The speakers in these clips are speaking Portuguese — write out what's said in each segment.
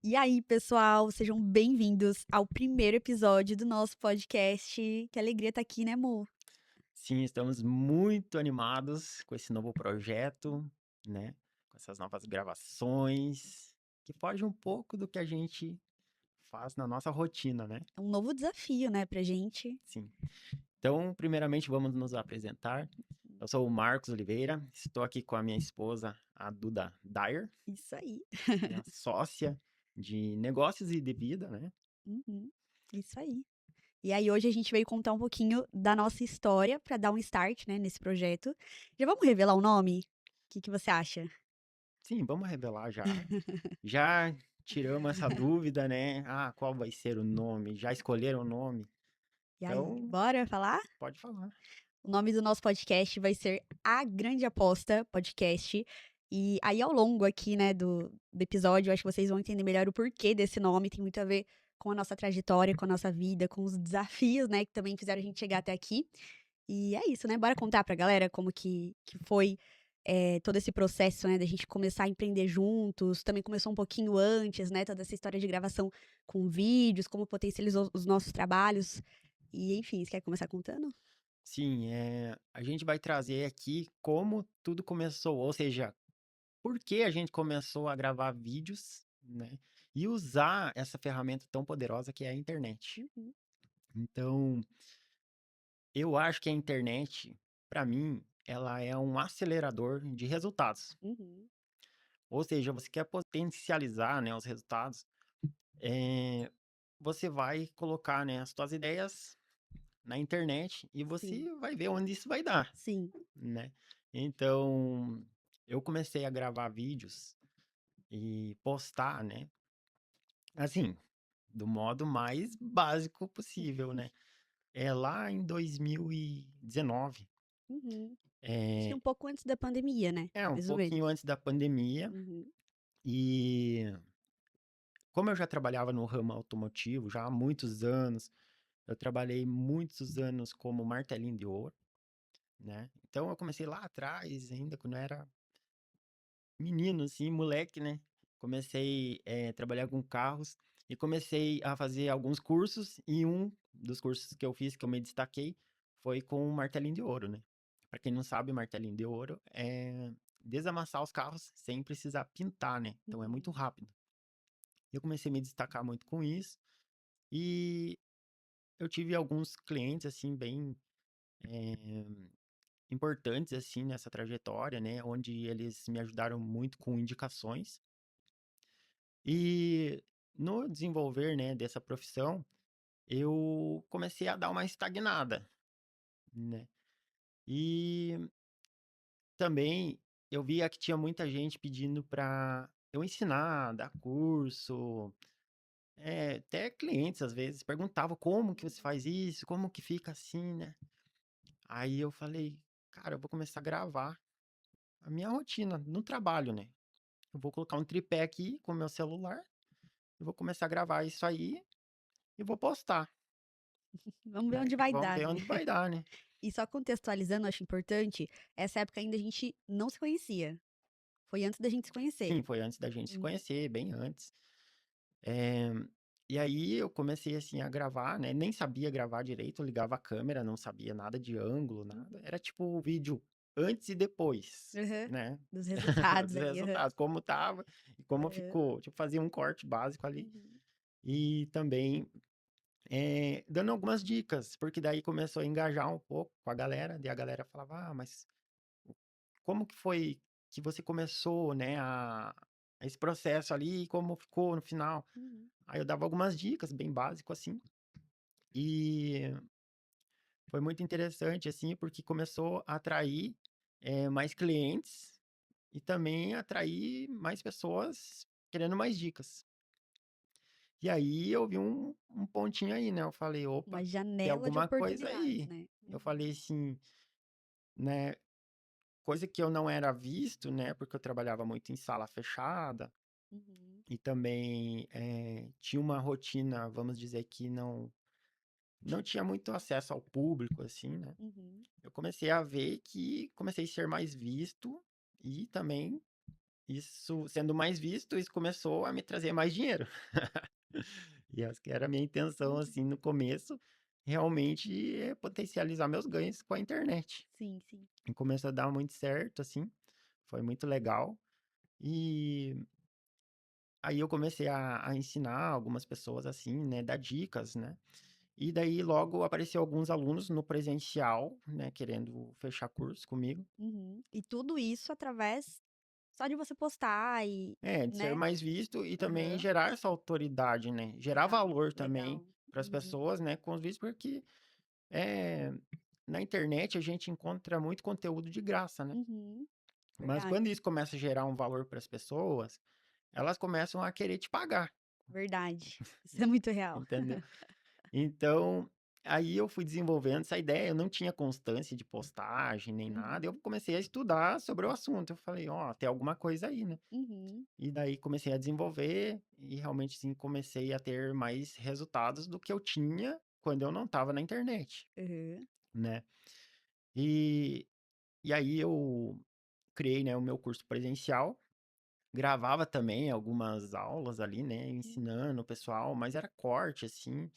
E aí, pessoal, sejam bem-vindos ao primeiro episódio do nosso podcast. Que alegria estar aqui, né, amor? Sim, estamos muito animados com esse novo projeto, né? Com essas novas gravações, que foge um pouco do que a gente faz na nossa rotina, né? É um novo desafio, né, pra gente. Sim. Então, primeiramente, vamos nos apresentar. Eu sou o Marcos Oliveira, estou aqui com a minha esposa, a Duda Dyer, Isso aí. minha sócia de negócios e de vida, né? Uhum, isso aí. E aí, hoje a gente veio contar um pouquinho da nossa história pra dar um start, né, nesse projeto. Já vamos revelar o nome? O que você acha? Sim, vamos revelar já. Já tiramos essa dúvida, né? Ah, qual vai ser o nome? Já escolheram o nome? E aí, Então, bora falar? pode falar. O nome do nosso podcast vai ser A Grande Aposta Podcast. E aí, ao longo aqui, né, do episódio, eu acho que vocês vão entender melhor o porquê desse nome. Tem muito a ver com a nossa trajetória, com a nossa vida, com os desafios, né, que também fizeram a gente chegar até aqui. E é isso, né? Bora contar pra galera como que foi todo esse processo, né, da gente começar a empreender juntos. Também começou um pouquinho antes, né, toda essa história de gravação com vídeos, como potencializou os nossos trabalhos. E, enfim, você quer começar contando? Sim, a gente vai trazer aqui como tudo começou, ou seja, por que a gente começou a gravar vídeos, né? E usar essa ferramenta tão poderosa que é a internet. Uhum. Então, eu acho que a internet, para mim, ela é um acelerador de resultados. Uhum. Ou seja, você quer potencializar, né, os resultados, eh, você vai colocar, né, as suas ideias na internet e Sim, você vai ver onde isso vai dar, sim. né? Então, eu comecei a gravar vídeos e postar, né? Assim, do modo mais básico possível, né? É lá em 2019. Uhum. Acho que É, um pouco antes da pandemia, né, um mais ou menos. pouquinho antes da pandemia. Uhum. E como eu já trabalhava no ramo automotivo já há muitos anos, eu trabalhei muitos anos como martelinho de ouro, né? Então eu comecei lá atrás, ainda quando eu era menino, assim, moleque, né? Comecei a trabalhar com carros e comecei a fazer alguns cursos. E um dos cursos que eu fiz, que eu me destaquei, foi com o martelinho de ouro, né? Para quem não sabe, martelinho de ouro é desamassar os carros sem precisar pintar, né? Então é muito Uhum. rápido. Eu comecei a me destacar muito com isso e eu tive alguns clientes, assim, bem eh, importantes, assim, nessa trajetória, né? Onde eles me ajudaram muito com indicações. E no desenvolver, né, dessa profissão, eu comecei a dar uma estagnada, né? E também eu via que tinha muita gente pedindo para eu ensinar, dar curso, até clientes às vezes perguntavam como que você faz isso, como que fica assim, né? Aí eu falei, cara, eu vou começar a gravar a minha rotina no trabalho, né? Eu vou colocar um tripé aqui com o meu celular, eu vou começar a gravar isso aí e vou postar. Vamos ver Né? onde vai Vamos dar, ver né. onde vai dar, né? E só contextualizando, eu acho importante, essa época ainda a gente não se conhecia. Foi antes da gente se conhecer. Sim, foi antes da gente se Uhum. conhecer, bem antes. Eh, e aí eu comecei, assim, a gravar, né, nem sabia gravar direito, eu ligava a câmera, não sabia nada de ângulo, nada. Uhum. Era tipo o vídeo antes e depois, Aham. né, Dos resultados dos ali, aham. resultados, como estava e como Aham. ficou. Tipo, fazia um corte básico ali Uhum. e também, dando algumas dicas, porque daí começou a engajar um pouco com a galera, e a galera falava: "Ah, mas como que foi que você começou, né, esse processo ali e como ficou no final?" Uhum. Aí eu dava algumas dicas, bem básico assim, e foi muito interessante, assim, porque começou a atrair, mais clientes e também atrair mais pessoas querendo mais dicas. E aí eu vi um pontinho aí, né, eu falei: Uma "Opa, tem janela de alguma coisa oportunidades, aí". né. Eu Uhum. falei assim, né, coisa que eu não era visto, né, porque eu trabalhava muito em sala fechada. Uhum. E também, tinha uma rotina, vamos dizer que não tinha muito acesso ao público, assim, né. Uhum. Eu comecei a ver que comecei a ser mais visto e também isso sendo mais visto, isso começou a me trazer mais dinheiro. E essa que era a minha intenção, Uhum. assim, no começo, realmente é potencializar meus ganhos com a internet. Sim, sim. E começou a dar muito certo, assim, foi muito legal. E aí eu comecei a ensinar algumas pessoas, assim, né, dar dicas, né? E daí logo apareceu alguns alunos no presencial, né, querendo fechar curso comigo. Uhum. E tudo isso através só de você postar e, É, de ser né? mais visto e também Aham. gerar essa autoridade, né? Gerar Legal, valor também legal. para as Uhum. pessoas, né, com os vídeos, porque é, na internet a gente encontra muito conteúdo de graça, né? Uhum. Mas Verdade, quando isso começa a gerar um valor para as pessoas, elas começam a querer te pagar, verdade. Isso é muito real. entendeu? Então, aí eu fui desenvolvendo essa ideia, eu não tinha constância de postagem nem nada, eu Uhum. comecei a estudar sobre o assunto. Eu falei, ó, tem alguma coisa aí, né? Uhum. E daí comecei a desenvolver e realmente sim comecei a ter mais resultados do que eu tinha quando eu não estava na internet, Aham. né? E, e aí eu criei, né, o meu curso presencial, gravava também algumas aulas ali, né, Hum. ensinando o pessoal, mas era corte assim,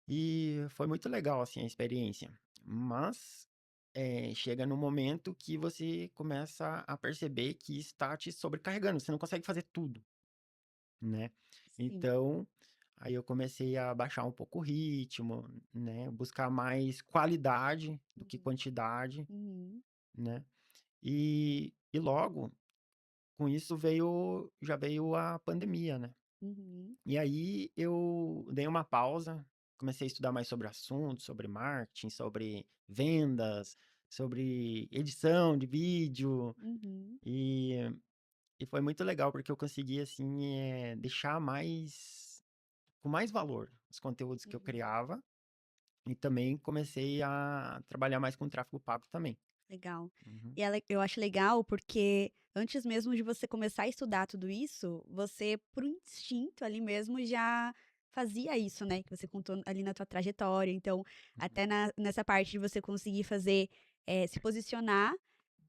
e foi muito legal assim a experiência. Mas chega no momento que você começa a perceber que está te sobrecarregando, você não consegue fazer tudo, né? Sim. Então, aí eu comecei a baixar um pouco o ritmo, né? Buscar mais qualidade do que Uhum. quantidade, Uhum. né? E logo, com isso já veio a pandemia, né? Uhum. E aí eu dei uma pausa, comecei a estudar mais sobre assuntos, sobre marketing, sobre vendas, sobre edição de vídeo, Uhum. e, e foi muito legal porque eu consegui, assim, deixar com mais valor os conteúdos que eu Uhum. criava e também comecei a trabalhar mais com tráfego pago também. Legal. Uhum. E eu acho legal porque antes mesmo de você começar a estudar tudo isso, você, por instinto ali mesmo, já fazia isso, né? Que você contou ali na tua trajetória. Então, Uhum. até nessa parte de você conseguir fazer, se posicionar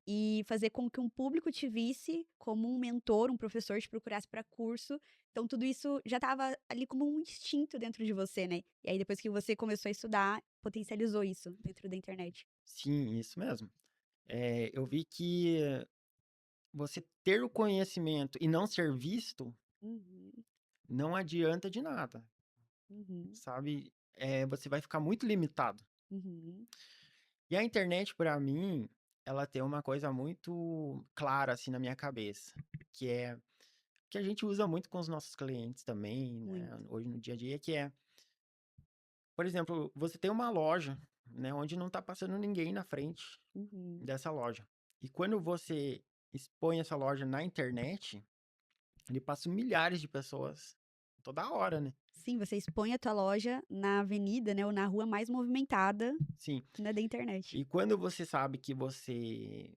e fazer com que um público te visse como um mentor, um professor te procurasse para curso. Então, tudo isso já estava ali como um instinto dentro de você, né? E aí, depois que você começou a estudar, potencializou isso dentro da internet. Sim, isso mesmo. Eu vi que você ter o conhecimento e não ser visto Uhum. não adianta de nada, Uhum, sabe? Você vai ficar muito limitado. uhum, E a internet, para mim, ela tem uma coisa muito clara assim na minha cabeça, que é que a gente usa muito com os nossos clientes também, né, muito. hoje no dia a dia, que é, por exemplo, você tem uma loja, né, onde não está passando ninguém na frente Uhum. dessa loja. E quando você expõe essa loja na internet, ele passa milhares de pessoas toda hora, né? Sim, você expõe a tua loja na avenida, né, ou na rua mais movimentada, Sim. né, da internet. E quando você sabe que você,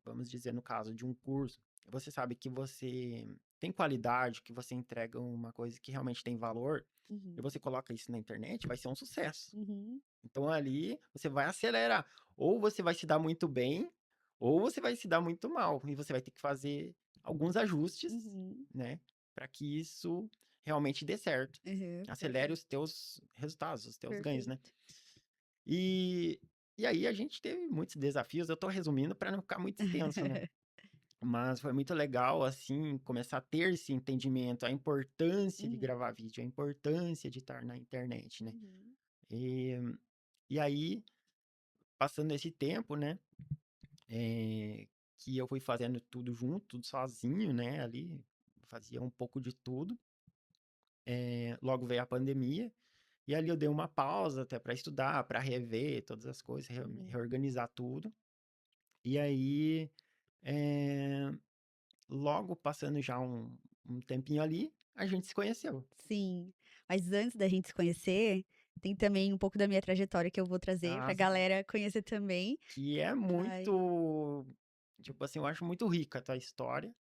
vamos dizer, no caso de um curso, você sabe que você tem qualidade, que você entrega uma coisa que realmente tem valor, e Uhum, você coloca isso na internet, vai ser um sucesso. uhum, Então ali você vai acelerar. Ou você vai se dar muito bem, ou você vai se dar muito mal. E você vai ter que fazer alguns ajustes, uhum, né? Para que isso realmente dê certo. uhum, Acelere perfeito, os teus resultados, os teus ganhos, né? perfeito. E, e aí a gente teve muitos desafios. Eu tô resumindo para não ficar muito extenso, né? Mas foi muito legal, assim, começar a ter esse entendimento, a importância de Uhum, gravar vídeo, a importância de estar na internet, né? uhum, E, e aí, passando esse tempo, né? Que eu fui fazendo tudo junto, tudo sozinho, né? Ali, fazia um pouco de tudo. Logo veio a pandemia, e ali eu dei uma pausa até para estudar, para rever todas as coisas, uhum. reorganizar tudo. E aí, eh, logo passando já um tempinho ali, a gente se conheceu. Sim, mas antes da gente se conhecer, tem também um pouco da minha trajetória que eu vou trazer pra Ah, galera conhecer também. que é Ai, muito, tipo assim, eu acho muito rica a tua história,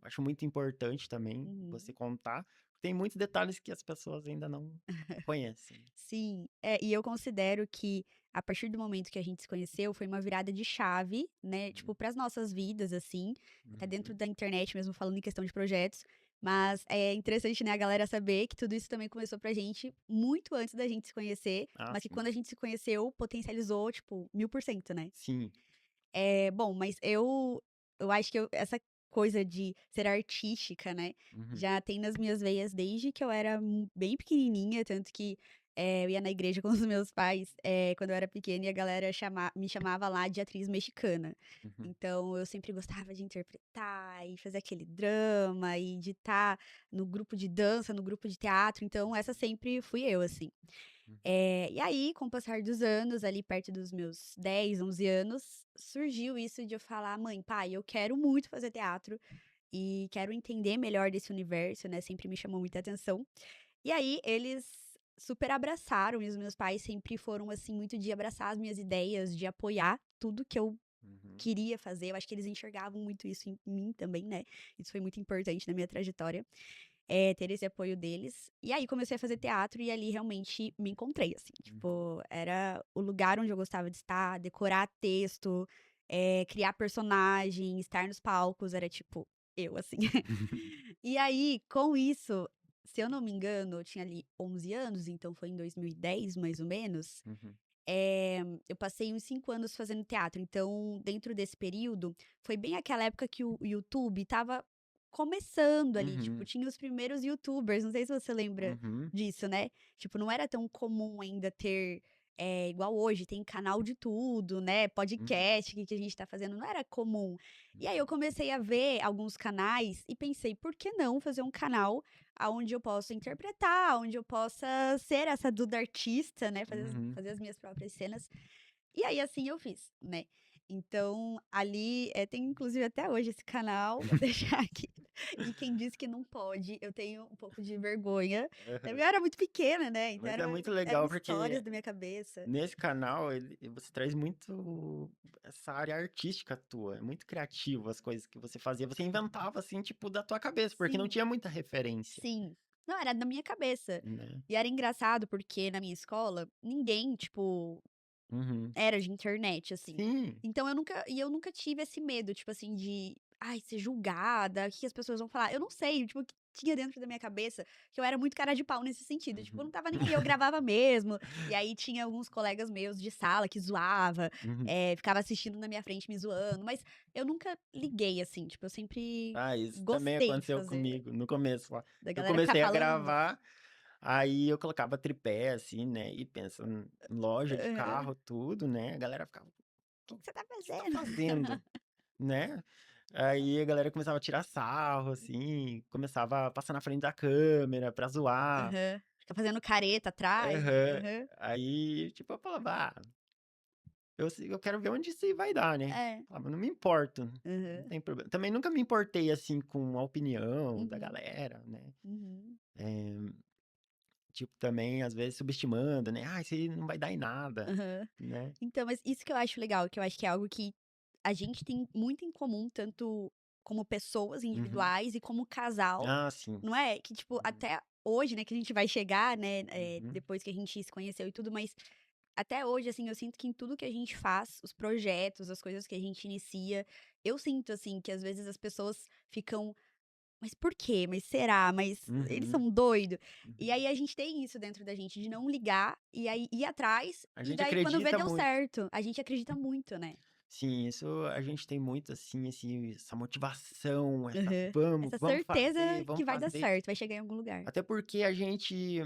acho muito importante também você Uhum. contar. Tem muitos detalhes que as pessoas ainda não conhecem. Sim, e eu considero que a partir do momento que a gente se conheceu, foi uma virada de chave, né, Uhum, tipo, para as nossas vidas, assim, até dentro uhum. da internet mesmo, falando em questão de projetos. Mas é interessante, né, a galera saber que tudo isso também começou pra gente muito antes da gente se conhecer, Ah, mas que sim. quando a gente se conheceu, potencializou, tipo, 1000%, né? Sim. Bom, mas eu acho que essa coisa de ser artística, né, Uhum, já tem nas minhas veias desde que eu era bem pequenininha, tanto que, eu ia na igreja com os meus pais, quando eu era pequena e a galera me chamava lá de atriz mexicana. uhum, Então eu sempre gostava de interpretar e fazer aquele drama e de estar no grupo de dança, no grupo de teatro, então essa sempre fui eu, assim. uhum, E aí, com o passar dos anos, ali perto dos meus 10, 11 anos, surgiu isso de eu falar: "Mãe, pai, eu quero muito fazer teatro e quero entender melhor desse universo", né, sempre me chamou muita atenção. E aí eles super abraçaram e os meus pais sempre foram, assim, muito de abraçar as minhas ideias, de apoiar tudo que eu uhum, queria fazer. Eu acho que eles enxergavam muito isso em mim também, né, isso foi muito importante na minha trajetória ter esse apoio deles. E aí comecei a fazer teatro e ali realmente me encontrei, assim, uhum. tipo, era o lugar onde eu gostava de estar, decorar texto, criar personagem, estar nos palcos, era tipo, eu, assim. E aí, com isso, se eu não me engano, eu tinha ali 11 anos, então foi em 2010, mais ou menos, Uhum, eu passei uns 5 anos fazendo teatro, então dentro desse período, foi bem aquela época que o YouTube estava começando ali, tipo, uhum, tinha os primeiros youtubers, não sei se você lembra uhum, disso, né. Tipo, não era tão comum ainda ter, igual hoje, tem canal de tudo, né, uhum, podcast que a gente tá fazendo, não era comum. E aí eu comecei a ver alguns canais e pensei: "Por que não fazer um canal aonde eu possa interpretar, onde eu possa ser essa Duda artista, né, uhum. fazer as minhas próprias cenas". E aí, assim, eu fiz, né. Então, ali, tem inclusive até hoje esse canal, vou deixar aqui. E quem diz que não pode, eu tenho um pouco de vergonha, né, porque Aham. eu era muito pequena, né, então Mas é muito eram legal histórias porque da minha cabeça. nesse canal você traz muito essa área artística tua, é muito criativo as coisas que você fazia, você inventava, assim, tipo, da tua cabeça, porque não Sim, tinha muita referência, sim. Não, era da minha cabeça. né. E era engraçado, porque na minha escola, ninguém, tipo, Uhum. era de internet, assim. Sim. Então eu nunca tive esse medo, tipo assim, de: "Ai, ser julgada, o que que as pessoas vão falar?". Eu não sei, tipo, o que tinha dentro da minha cabeça, que eu era muito cara de pau nesse sentido, tipo, eu não Uhum. estava nem aí, eu gravava mesmo, e aí tinha alguns colegas meus de sala que zoava, Uhum. ficava assistindo na minha frente me zoando, mas eu nunca liguei, assim, tipo, eu sempre Ah, isso também gostei de aconteceu fazer, comigo no começo lá. da Eu galera ficar comecei a falando. gravar, aí eu colocava tripé, assim, né, e pensa, loja de Aham. carro, tudo, né, a galera ficava: "Que você tá que você tá fazendo?". fazendo?", né. Aí a galera começava a tirar sarro, assim, começava a passar na frente da câmera pra zoar. Aham. Fica fazendo careta atrás. Aham. Aham. Aí, tipo, eu falava: "Ah, eu quero ver onde isso aí vai dar, né". É. Falava: "Não me importo, não Aham. tem problema". Também nunca me importei, assim, com a opinião da Uhum. galera, né. Uhum. Eh, tipo, também, às vezes, subestimando, né: "Ah, isso aí não vai dar em nada", Aham. né. Então, mas isso que eu acho legal, que eu acho que é algo que a gente tem muito em comum, tanto como pessoas Uhum. individuais e como casal, Ah, sim. não é? Que, tipo, Uhum. até hoje, né, que a gente vai chegar, né, Uhum. depois que a gente se conheceu e tudo, mas até hoje, assim, eu sinto que em tudo que a gente faz, os projetos, as coisas que a gente inicia, eu sinto, assim, que às vezes as pessoas ficam: "Mas por quê? Mas será? Mas eles Uhum. são doido". E Uhum. aí a gente tem isso dentro da gente, de não ligar, e aí ir atrás, A e gente daí quando vê acredita deu muito. certo. A gente acredita muito, né. Sim, isso a gente tem muito, assim, essa motivação, essa Aham. Essa vamos certeza fazer, que vamos vai dar fazer. certo, vai chegar em algum lugar. Até porque a gente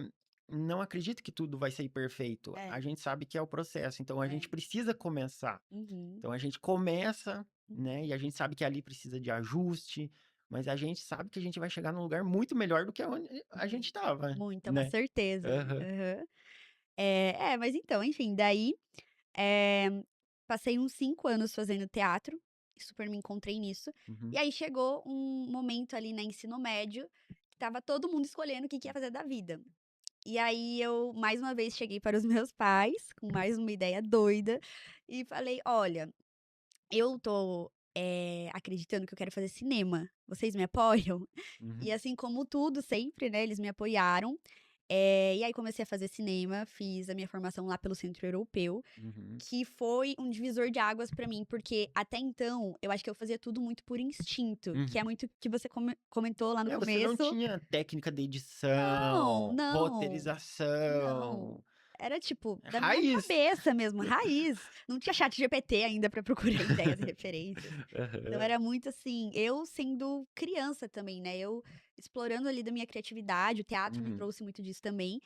não acredita que tudo vai ser perfeito. A É, gente sabe que é o processo, então a é. gente precisa começar. Uhum. Então a gente começa, Uhum. né, e a gente sabe que ali precisa de ajuste, mas a gente sabe que a gente vai chegar num lugar muito melhor do que onde a gente Muito, estava, muito, é uma né. certeza. Aham. Aham. Mas então, enfim, daí, passei uns 5 anos fazendo teatro, e super me encontrei nisso. E Uhum. aí chegou um momento ali na ensino médio, que estava todo mundo escolhendo o que que ia fazer da vida. E aí eu, mais uma vez, cheguei para os meus pais, com mais uma ideia doida, e falei: "Olha, eu tô acreditando que eu quero fazer cinema. Vocês me apoiam? E Uhum. assim como tudo sempre, né, eles me apoiaram. E aí comecei a fazer cinema, fiz a minha formação lá pelo Centro Europeu, Uhum. que foi um divisor de águas pra mim, porque até então eu acho que eu fazia tudo muito por instinto, que é Uhum. muito que você comentou lá no Você não começo. tinha técnica de Não, edição, não, não. roteirização, Era tipo da minha raiz. cabeça mesmo, raiz. Não tinha chat GPT ainda pra procurar ideias e referências. Então Aham. era muito assim, eu sendo criança também, né, eu explorando ali da minha criatividade, o teatro me Uhum. trouxe muito disso também,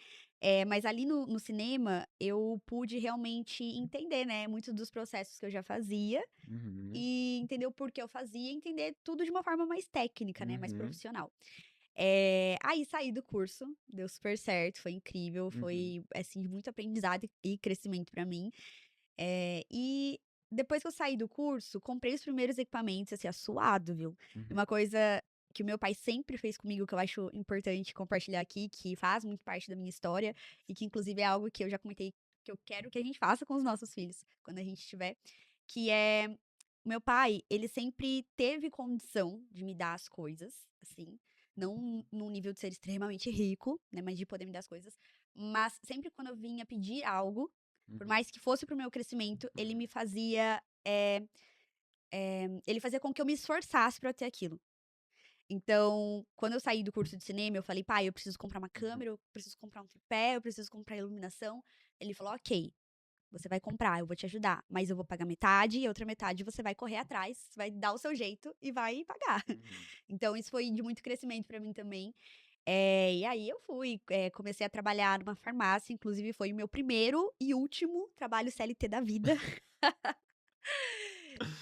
mas ali no cinema eu pude realmente entender, né, muitos dos processos que eu já fazia, Uhum. e entender o porquê eu fazia, entender tudo de uma forma mais técnica, né, mais Uhum. profissional. Aí saí do curso, deu super certo, foi incrível, Uhum. foi, assim, de muito aprendizado e crescimento pra mim. E depois que eu saí do curso, comprei os primeiros equipamentos, assim, suado, viu. E Uhum. uma coisa que o meu pai sempre fez comigo, que eu acho importante compartilhar aqui, que faz muito parte da minha história, e que inclusive é algo que eu já comentei que eu quero que a gente faça com os nossos filhos, quando a gente tiver, que é o meu pai, ele sempre teve condição de me dar as coisas, assim, não num nível de ser extremamente rico, né, mas de poder me dar as coisas, mas sempre quando eu vinha pedir algo, por Uhum. mais que fosse para o meu crescimento, ele me fazia, ele fazia com que eu me esforçasse para ter aquilo. Então, quando eu saí do curso de cinema, eu falei: "Pai, eu preciso comprar uma Uhum. câmera, eu preciso comprar um tripé, eu preciso comprar iluminação". Ele falou: "Ok, você vai comprar, eu vou te ajudar, mas eu vou pagar metade e a outra metade você vai correr atrás, vai dar o seu jeito e vai pagar". Uhum. Então isso foi de muito crescimento pra mim também. E aí eu fui, comecei a trabalhar numa farmácia, inclusive foi o meu primeiro e último trabalho CLT da vida.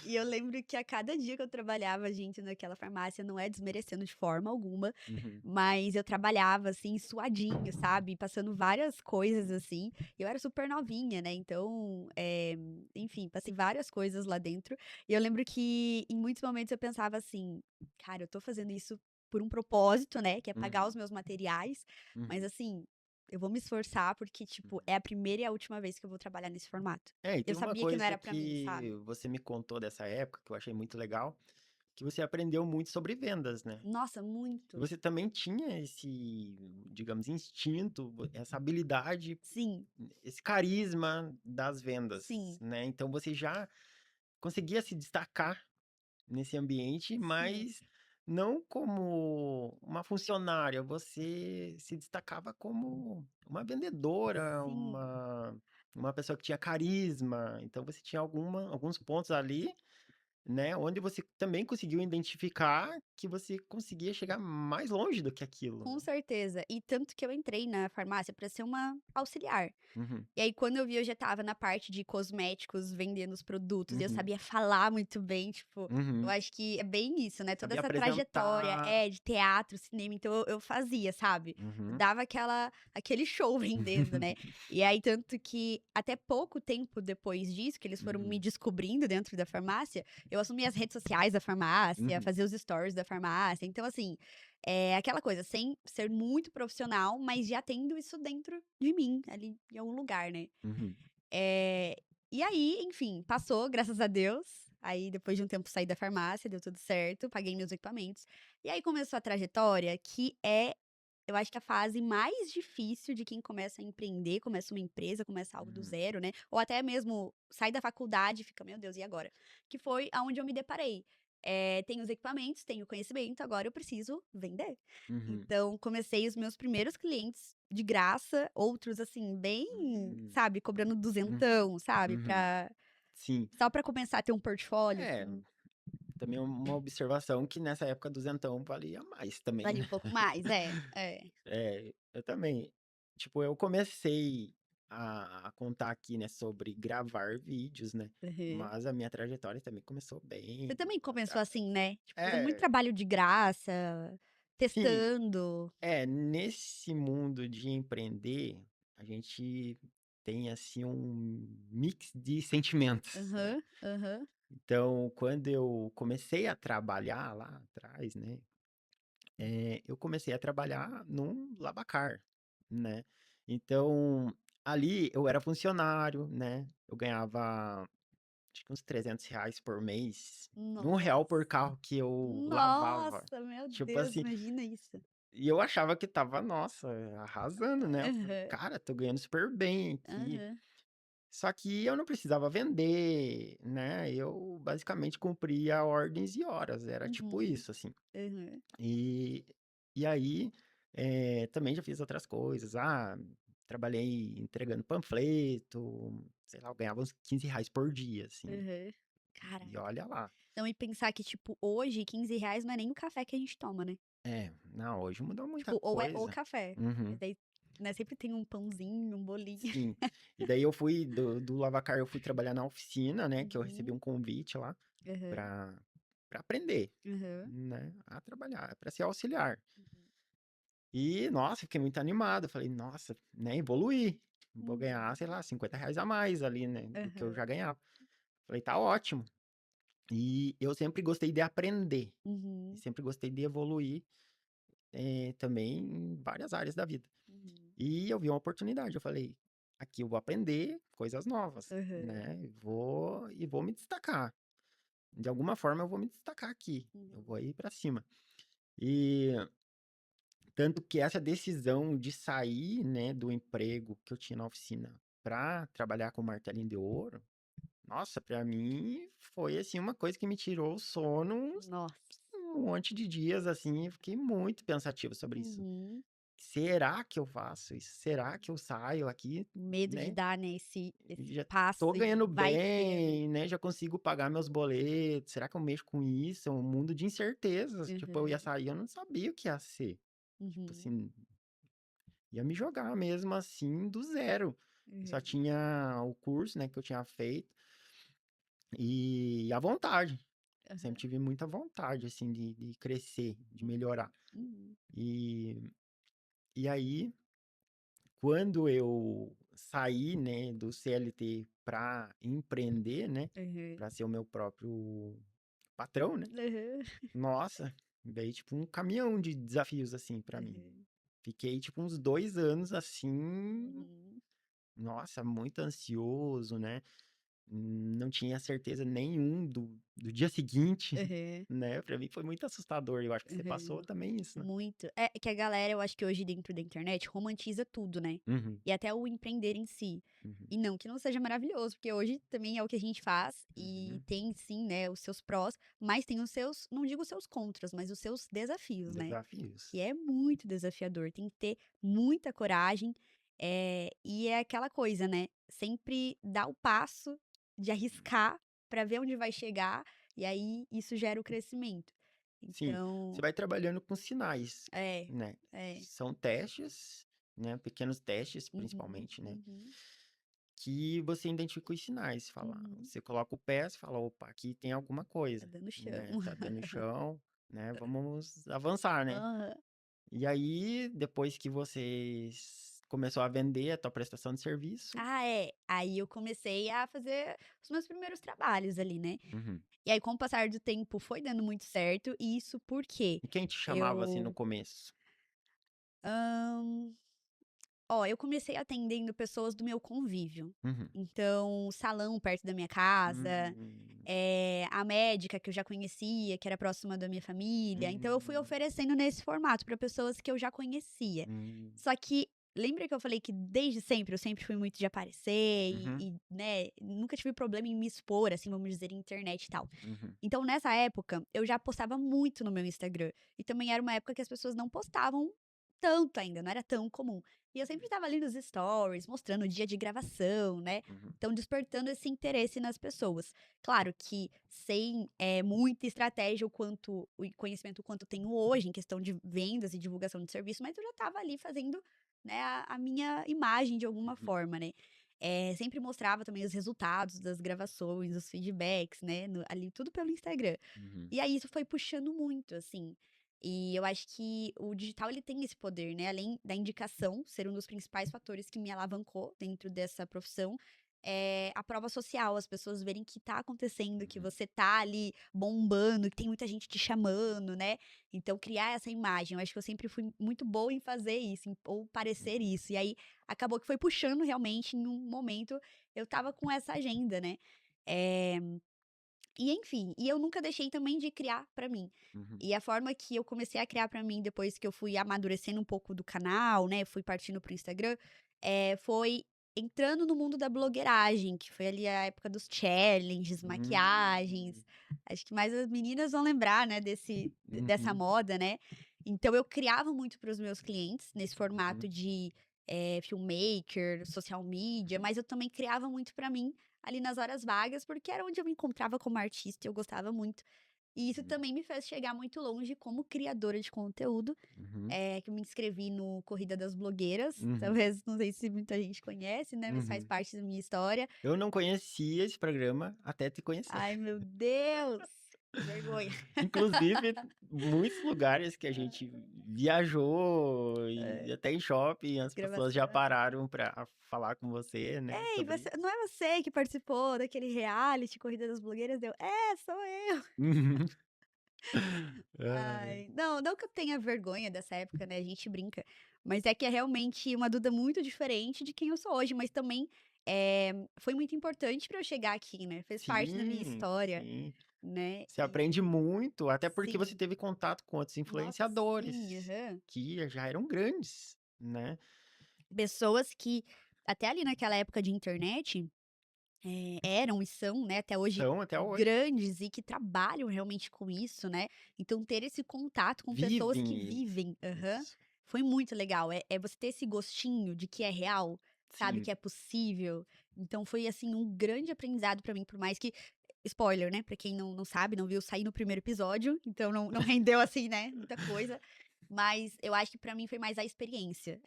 E eu lembro que a cada dia que eu trabalhava, gente, naquela farmácia, não é desmerecendo de forma alguma, Uhum. mas eu trabalhava, assim, suadinho, sabe, passando várias coisas, assim. Eu era super novinha, né, então, enfim, passei várias coisas lá dentro. E eu lembro que em muitos momentos eu pensava assim: "Cara, eu tô fazendo isso por um propósito, né, que é pagar os Uhum. meus materiais, mas Uhum. assim, eu vou me esforçar porque, tipo, Uhum. é a primeira e a última vez que eu vou trabalhar nesse formato". E Eu tem uma sabia que não coisa era pra mim, que sabe. você me contou dessa época, que eu achei muito legal, que você aprendeu muito sobre vendas, né. Nossa, E muito. você também tinha esse, digamos, instinto, essa habilidade, Sim, esse carisma das vendas, sim, né. Então você já conseguia se destacar nesse ambiente, sim, mas não como uma funcionária, você se destacava como uma vendedora, sim. uma pessoa que tinha carisma, então você tinha alguns pontos ali, né, onde você também conseguiu identificar que você conseguia chegar mais longe do que aquilo, Com né. certeza. E tanto que eu entrei na farmácia para ser uma auxiliar. Uhum. E aí, quando eu vi, eu já estava na parte de cosméticos, vendendo os produtos, e eu Uhum. sabia falar muito bem, tipo, eu Uhum. acho que é bem isso, né, toda Sabia essa trajetória apresentar. de teatro, cinema, então eu fazia, sabe. Eu Uhum. dava aquele show vendendo, né. E aí, tanto que até pouco tempo depois disso, que eles foram me Uhum. descobrindo dentro da farmácia, eu assumi as redes sociais da farmácia, Uhum. fazia os stories da farmácia, então assim, é aquela coisa, sem ser muito profissional, mas já tendo isso dentro de mim, ali em algum lugar, né. Uhum. Eh, e aí, enfim, passou, graças a Deus. Aí, depois de um tempo, saí da farmácia, deu tudo certo, paguei meus equipamentos. E aí começou a trajetória, que é, eu acho que a fase mais difícil de quem começa a empreender, começa uma empresa, começa algo do Uhum. zero, né? Ou até mesmo sai da faculdade e fica, meu Deus, e agora? Que foi aonde eu me deparei. Tenho os equipamentos, tenho o conhecimento, agora eu preciso vender. Uhum. Então, comecei os meus primeiros clientes de graça, outros, assim, bem, Uhum. sabe, cobrando Uhum. duzentão, sabe, Uhum. Sim. só pra começar a ter um portfólio, É, assim, também uma observação que nessa época duzentão valia mais também, valia né. um pouco mais. É. Eu também. Tipo, eu comecei a contar aqui, né, sobre gravar vídeos, né, Aham. mas a minha trajetória também começou Você bem também começou atrás. assim, né, tipo, fazendo muito É, trabalho de graça, sim, testando. nesse mundo de empreender, a gente tem, assim, um mix de sentimentos, né. Aham, aham. Então, quando eu comecei a trabalhar lá atrás, né, eu comecei a trabalhar num Labacar, né. Então, ali eu era funcionário, né, eu ganhava acho que uns R$ 300 por mês, e R$ 1 por Nossa. carro que eu lavava. Nossa, meu Tipo Deus, assim, imagina isso. e eu achava que tava, nossa, arrasando, né? Eu falei, Aham, cara, tô ganhando super bem aqui. aham, Só que eu não precisava vender, né? Eu basicamente cumpria ordens e horas, era tipo uhum, isso, assim. aham, E, e aí, também já fiz outras coisas. Trabalhei entregando panfleto, sei lá, eu ganhava uns R$ 15 por dia, assim. aham. E Caraca. olha lá. Não, e pensar que, tipo, hoje R$ 15 não é nem o café que a gente toma, né? Não, hoje mudou muita Tipo, ou é o coisa. café. Mas Uhum, daí, né, sempre tem um pãozinho, um bolinho. sim. E daí eu fui, do Lavacar, eu fui trabalhar na oficina, né? Que eu recebi Uhum, um convite lá aham, pra, pra aprender, aham, né? A trabalhar, pra ser auxiliar. uhum, E, nossa, fiquei muito animado. Falei, nossa, né, evoluir. Vou ganhar, sei uhum, lá, R$ 50 a mais ali, né, do que eu aham, já ganhava. Falei, tá ótimo. E eu sempre gostei de aprender. E uhum, sempre gostei de evoluir também em várias áreas da vida. uhum, E eu vi uma oportunidade. Eu falei, aqui eu vou aprender coisas novas, aham, né? E vou me destacar. De alguma forma eu vou me destacar aqui. Eu vou uhum, ir pra cima. E tanto que essa decisão de sair, né, do emprego que eu tinha na oficina para trabalhar com martelinho de ouro, nossa, para mim foi assim uma coisa que me tirou o sono nossa. um monte de dias assim, eu fiquei muito pensativo sobre isso. Uhum. Será que eu faço isso? Será que eu saio aqui, O medo de né? dar, né, esse Já tô passo e ganhando vai ser, né? bem, né? Já consigo pagar meus boletos. Será que eu mexo com isso? É um mundo de incertezas. Tipo, eu ia Uhum, sair, eu não sabia o que ia ser. Tipo uhum, assim, ia me jogar mesmo assim do zero. Só uhum, tinha o curso, né, que eu tinha feito e a vontade. Sempre aham, tive muita vontade, assim, de crescer, de melhorar. uhum, E, e aí, quando eu saí, né, do CLT para empreender, né, uhum, para ser o meu próprio patrão, né, uhum, nossa, veio tipo um caminhão de desafios, assim, para mim. uhum, Fiquei, tipo, uns 2 anos, assim, uhum, nossa, muito ansioso, né? Não tinha certeza nenhum do dia seguinte, uhum, né? Pra mim foi muito assustador. Eu acho que você passou uhum. também isso, né? Muito. É que a galera, eu acho que hoje dentro da internet romantiza tudo, né? Uhum, E até o empreender em si. uhum, E não que não seja maravilhoso, porque hoje também é o que a gente faz e uhum. tem sim, né, os seus prós, mas tem os seus, não digo os seus contras, mas os seus desafios, né? Desafios. Que é muito desafiador, tem que ter muita coragem, e é aquela coisa, né, sempre dar o passo de arriscar para ver onde vai chegar, e aí isso gera o crescimento. Sim, você Então vai trabalhando com sinais, é, né? é. São testes, né? Pequenos testes, Uhum, principalmente, né? uhum, Que você identifica os sinais. uhum. Você coloca o pé, você fala, opa, aqui tem alguma Tá coisa, dando chão. né? Tá dando chão, né? Vamos avançar, né? Aham. E aí, depois que você começou a vender a tua prestação de serviço, Ah, é. Aí eu comecei a fazer os meus primeiros trabalhos ali, né. uhum. E aí com o passar do tempo foi dando muito certo, e isso porque E quem te chamava assim no eu, começo? hã, eu comecei atendendo pessoas do meu convívio. Uhum. Então, o salão perto da minha casa, Hum, a médica que eu já conhecia, que era próxima da minha família, então eu fui hum, oferecendo nesse formato para pessoas que eu já conhecia. hum, Só que lembra que eu falei que desde sempre eu sempre fui muito de aparecer uhum, né, nunca tive problema em me expor, assim, vamos dizer, em internet e tal. uhum, Então nessa época, eu já postava muito no meu Instagram, e também era uma época que as pessoas não postavam tanto ainda, não era tão comum. E eu sempre estava ali nos stories, mostrando o dia de gravação, né, uhum, então despertando esse interesse nas pessoas. Claro que sem, muita estratégia o conhecimento o quanto eu tenho hoje em questão de vendas e divulgação de serviço, mas eu já estava ali fazendo, né, a minha imagem de alguma uhum, forma, né. Sempre mostrava também os resultados das gravações, os feedbacks, né, ali tudo pelo Instagram. uhum, E aí isso foi puxando muito, assim. E eu acho que o digital ele tem esse poder, né, além da indicação ser um dos principais fatores que me alavancou dentro dessa profissão, a prova social, as pessoas verem que tá acontecendo, que uhum, você tá ali bombando, que tem muita gente te chamando, né. Então criar essa imagem, eu acho que eu sempre fui muito boa em fazer isso, ou parecer uhum, isso. E aí acabou que foi puxando realmente em um momento eu estava com essa agenda, né. E enfim, e eu nunca deixei também de criar pra mim. Uhum. E a forma que eu comecei a criar pra mim depois que eu fui amadurecendo um pouco do canal, né, fui partindo para o Instagram, foi entrando no mundo da blogueiragem, que foi ali a época dos challenges, maquiagens. Hum. Acho que mais as meninas vão lembrar, né, dessa Uhum, moda, né. Então eu criava muito para os meus clientes nesse uhum, formato de, filmmaker, social media, mas eu também criava muito pra mim ali nas horas vagas, porque era onde eu me encontrava como artista e eu gostava muito. E isso uhum, também me fez chegar muito longe como criadora de conteúdo, uhum, que eu me inscrevi no Corrida das Blogueiras, uhum, talvez, não sei se muita gente conhece, né, mas faz uhum. parte da minha história. Eu não conhecia esse programa até te conhecer. Ai, meu Deus, que vergonha. Inclusive, muitos lugares que a gente viajou e É, até em shopping, as pessoas já gravação. pararam pra falar com você, né, "Ei, sobre você isso. não é você que participou daquele reality Corrida das Blogueiras?" Eu: "É, sou eu". Uhum. Ai. Ai, não que eu tenha vergonha dessa época, né, a gente brinca, mas é que é realmente uma Duda muito diferente de quem eu sou hoje, mas também, foi muito importante pra eu chegar aqui, né, fez parte da minha Sim, história, sim. né, Você aprende muito, até porque você sim. teve contato com outros Nossa, sim, influenciadores, aham. que já eram grandes, né. Pessoas que até ali naquela época de internet, eram e são, né, até hoje São até hoje. grandes e que trabalham realmente com isso, né, então ter esse contato com pessoas que Vivem isso. vivem aham, Isso. foi muito legal. É você ter esse gostinho de que é real, sabe, Sim. que é possível. Então foi, assim, um grande aprendizado pra mim, por mais que spoiler, né, pra quem não sabe, não viu, saí no primeiro episódio, então não rendeu, assim, né, muita coisa, mas eu acho que pra mim foi mais a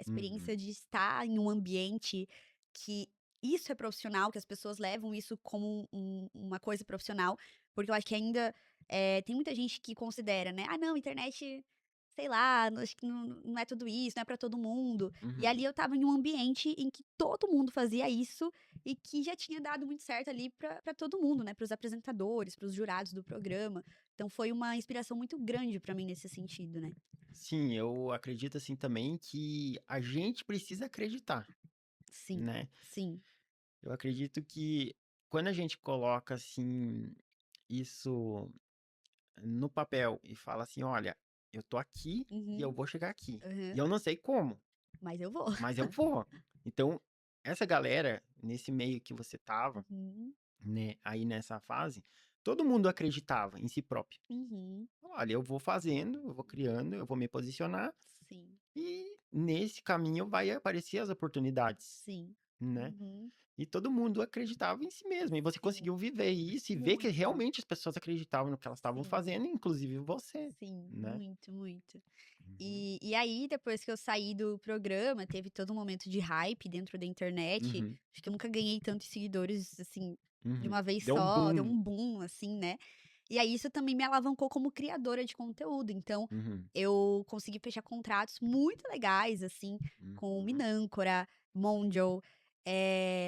Uhum. experiência de estar em um ambiente que isso é profissional, que as pessoas levam isso como uma coisa profissional, porque eu acho que ainda, tem muita gente que considera, né: "Ah não, internet, sei lá, acho que não é tudo isso, não é pra todo mundo". E ali Uhum. eu estava em um ambiente em que todo mundo fazia isso, e que já tinha dado muito certo ali pra todo mundo, né, para os apresentadores, para os jurados do programa. Então foi uma inspiração muito grande pra mim nesse sentido, né. Sim, eu acredito, assim, também que a gente precisa acreditar, Sim, né. sim. Eu acredito que quando a gente coloca, assim, isso no papel e fala assim: "Olha, eu tô aqui e eu Uhum, vou chegar aqui, e aham. eu não sei como, Mas eu vou. mas eu vou". Então, essa galera, nesse meio que você tava, Uhum, né, aí nessa fase, todo mundo acreditava em si próprio. uhum. "Olha, eu vou fazendo, eu vou criando, eu vou me posicionar Sim, e nesse caminho vai aparecer as oportunidades", sim. né. Uhum, E todo mundo acreditava em si mesmo, e você sim. conseguiu viver isso e ver que Muito. realmente as pessoas acreditavam no que elas estavam Sim, fazendo, inclusive você, sim, né. muito, muito. Uhum, E aí, depois que eu saí do programa, teve todo um momento de hype dentro da internet. uhum, Acho que eu nunca ganhei tantos seguidores, assim, de uhum. uma vez Deu um só, deu boom. um boom, assim, né. E aí isso também me alavancou como criadora de conteúdo, então Uhum, eu consegui fechar contratos muito legais, assim, com uhum. Minâncora, Mondial,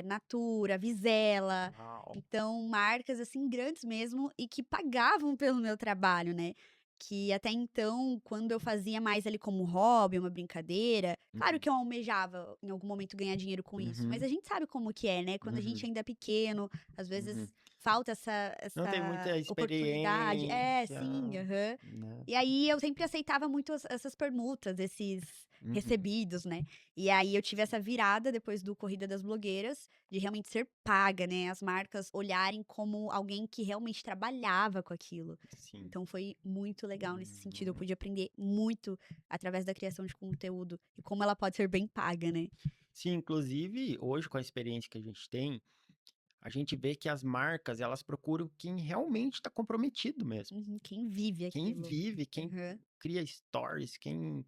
Natura, Visela, Uau. então marcas, assim, grandes mesmo e que pagavam pelo meu trabalho, né. Que até então, quando eu fazia mais ali como hobby, uma brincadeira, claro Uhum, que eu almejava em algum momento ganhar dinheiro com isso, mas uhum, a gente sabe como que é, né, quando a gente uhum, ainda é pequeno, às vezes uhum. falta essa Não tem essa muita oportunidade experiência, sim, aham. né. E aí eu sempre aceitava muito essas permutas, esses Uhum. recebidos, né. E aí eu tive essa virada depois do Corrida das Blogueiras, de realmente ser paga, né, as marcas olharem como alguém que realmente trabalhava com aquilo. Sim. Então foi muito legal nesse sentido, eu Uhum. pude aprender muito através da criação de conteúdo e como ela pode ser bem paga, né. Sim, inclusive, hoje com a experiência que a gente tem, a gente vê que as marcas, elas procuram quem realmente está comprometido mesmo. Uhum, quem vive Quem aquilo. vive, quem Aham, cria stories, quem,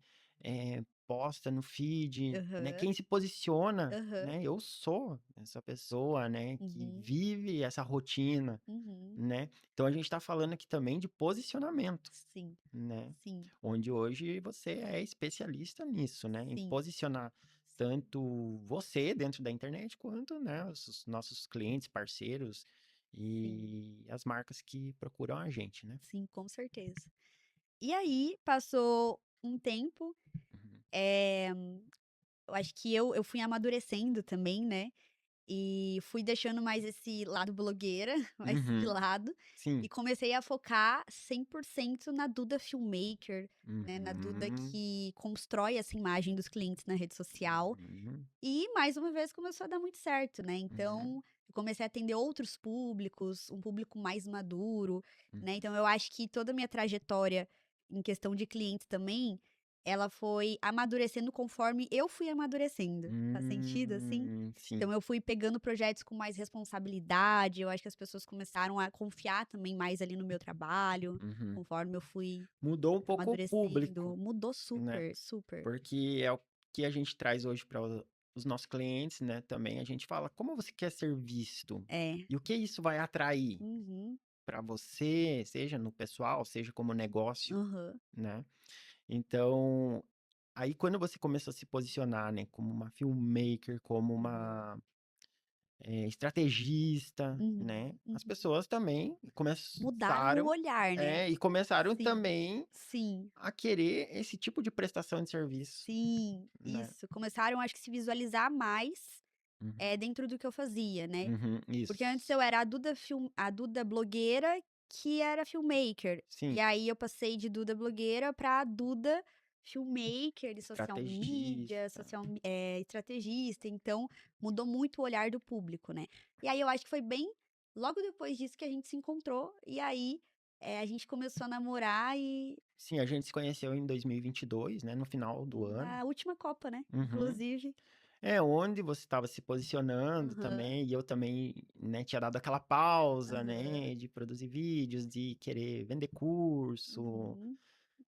posta no feed, né, aham, quem se posiciona, aham. né, eu sou essa pessoa, né, que Uhum, vive essa rotina, uhum. né. Então a gente está falando aqui também de posicionamento, Sim, né, sim, onde hoje você é especialista nisso, né, em sim, posicionar sim, tanto você dentro da internet quanto, né, os nossos clientes, parceiros sim, e as marcas que procuram a gente, né. sim, com certeza. E aí passou um tempo, Uhum, eu acho que eu fui amadurecendo também, né. E fui deixando mais esse lado blogueira, mais de Uhum. lado, Sim. e comecei a focar 100% na Duda filmmaker, né, na Duda Uhum. que constrói essa imagem dos clientes na rede social. Uhum. E mais uma vez começou a dar muito certo, né, É. então eu comecei a atender outros públicos, um público mais maduro, Hum. né, então eu acho que toda a minha trajetória em questão de clientes também, ela foi amadurecendo conforme eu fui amadurecendo. Faz sentido, assim? Sim. Então eu fui pegando projetos com mais responsabilidade, eu acho que as pessoas começaram a confiar também mais ali no meu trabalho, Uhum. conforme eu fui Mudou um pouco o público, amadurecendo. Mudou né, super, super. porque é o que a gente traz hoje para os nossos clientes, né, também, a gente fala: "Como você quer ser visto? É. E o que isso vai atrair Uhum. para você, seja no pessoal, seja como negócio", Aham. né. Então, aí quando você começou a se posicionar, né, como uma filmmaker, como Aham. uma, estrategista, né, Uhum. as Uhum. pessoas também Mudaram o começaram olhar, né. e começaram Sim, também sim, a querer esse tipo de prestação de serviço, sim, né. isso. Começaram, acho que se visualizar mais, Uhum, dentro do que eu fazia, né. uhum, Porque antes isso. eu era a Duda blogueira que era filmmaker, e Sim, aí eu passei de Duda blogueira pra Duda filmmaker de social media, estrategista. estrategista, então mudou muito o olhar do público, né. E aí eu acho que foi bem logo depois disso que a gente se encontrou, e aí, a gente começou a namorar e Sim, a gente se conheceu em 2022, né, no final do ano. na última Copa, né, Uhum. inclusive. É, onde você estava se posicionando Aham, também, e eu também, né, tinha dado aquela pausa, aham, né, de produzir vídeos, de querer vender curso, uhum,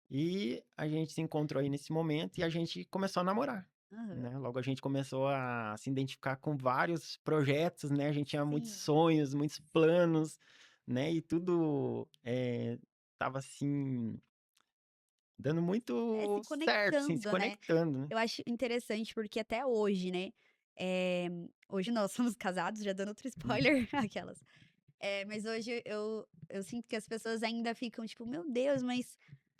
e a gente se encontrou aí nesse momento e a gente começou a namorar, aham. né. Logo a gente começou a se identificar com vários projetos, né, a gente tinha muitos Sim, sonhos, muitos planos, né, e tudo, estava assim, dando Se muito certo, assim, se conectando, né. conectando, né. Eu acho interessante porque até hoje, né, eh, hoje nós somos casados, já dando outro Uhum, spoiler, aquelas. Mas hoje eu sinto que as pessoas ainda ficam tipo: "Meu Deus, mas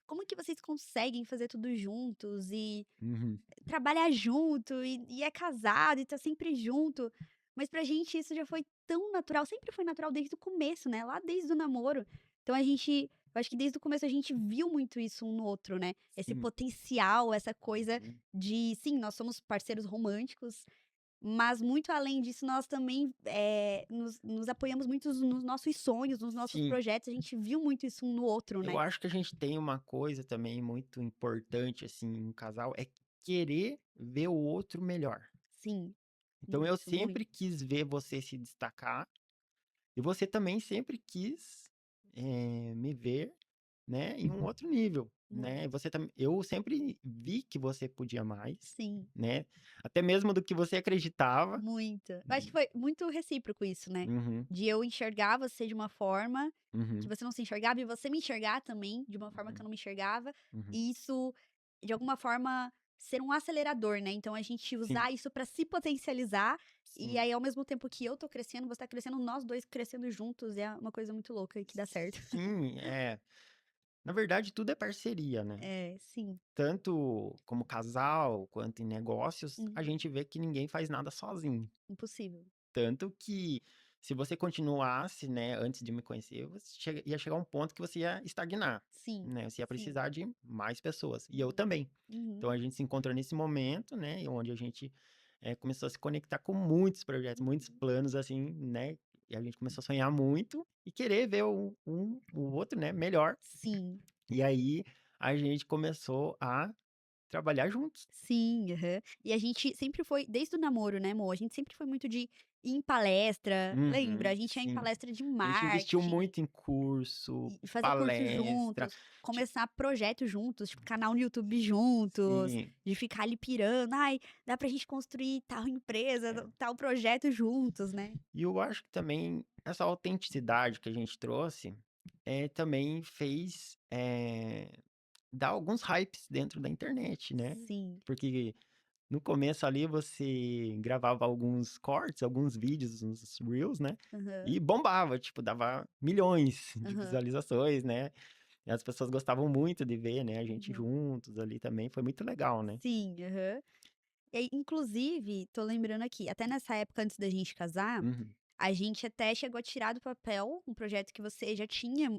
como que vocês conseguem fazer tudo juntos e uhum. trabalhar junto e é casado e tá sempre junto?". Mas pra gente isso já foi tão natural, sempre foi natural desde o começo, né, lá desde o namoro. Então eu acho que desde o começo a gente viu muito isso um no outro, né, esse Sim. potencial, essa coisa Uhum. de sim, nós somos parceiros românticos, mas muito além disso nós também, nos apoiamos muito nos nossos sonhos, nos nossos Sim, projetos, a gente viu muito isso um no outro, eu né. acho que a gente tem uma coisa também muito importante, assim, em um casal, é querer ver o outro melhor. Sim, Então eu muito, sempre muito. quis ver você se destacar e você também sempre quis, me ver, né, em um outro nível, né. Muito. Você também eu sempre vi que você podia mais, Sim. né, até mesmo do que você acreditava. Muito. Eu acho que foi muito recíproco isso, né. Uhum, De eu enxergar você de uma forma que uhum, você não se enxergava e você me enxergar também de uma forma que eu uhum, não me enxergava, uhum. e isso, de alguma forma, ser um acelerador, né. Então a gente Sim, usar isso pra se potencializar, e sim. aí ao mesmo tempo que eu tô crescendo, você tá crescendo, nós 2 crescendo juntos, e é uma coisa muito louca e que dá certo. Sim, na verdade tudo é parceria, né. É, sim. Tanto como casal, quanto em negócios, a Uhum. gente vê que ninguém faz nada sozinho. Impossível. Tanto que se você continuasse, né, antes de me conhecer, você ia chegar a um ponto que você ia estagnar, Sim, né, você ia sim. precisar de mais pessoas, e eu Uhum. também. Então Uhum. a gente se encontrou nesse momento, né, e onde a gente, começou a se conectar com muitos projetos, muitos Uhum. planos, assim, né, e a gente começou a sonhar muito e querer ver o outro, né, melhor. Sim. E aí a gente começou a trabalhar juntos. Sim, aham. E a gente sempre foi desde o namoro, né, amor, a gente sempre foi muito de ir em palestra, lembra? A Uhum, gente ia em sim. palestra de A gente investiu marketing, muito em curso, e fazer curso palestra. juntos, Ti começar projeto juntos, tipo, canal no YouTube juntos, Sim, de ficar ali pirando: "Ai, dá pra gente construir tal empresa, é. tal projeto juntos", né. E eu acho que também essa autenticidade que a gente trouxe, também fez, dar alguns hypes dentro da internet, né. Sim. Porque no começo ali você gravava alguns cortes, alguns vídeos, uns reels, né, Aham, e bombava, tipo, dava milhões de aham. visualizações, né. E as pessoas gostavam muito de ver, né, a gente Uhum. juntos ali também, foi muito legal, né. Sim, aham. E aí, inclusive, tô lembrando aqui, até nessa época antes da gente casar, Uhum. a gente até chegou a tirar do papel um projeto que você já tinha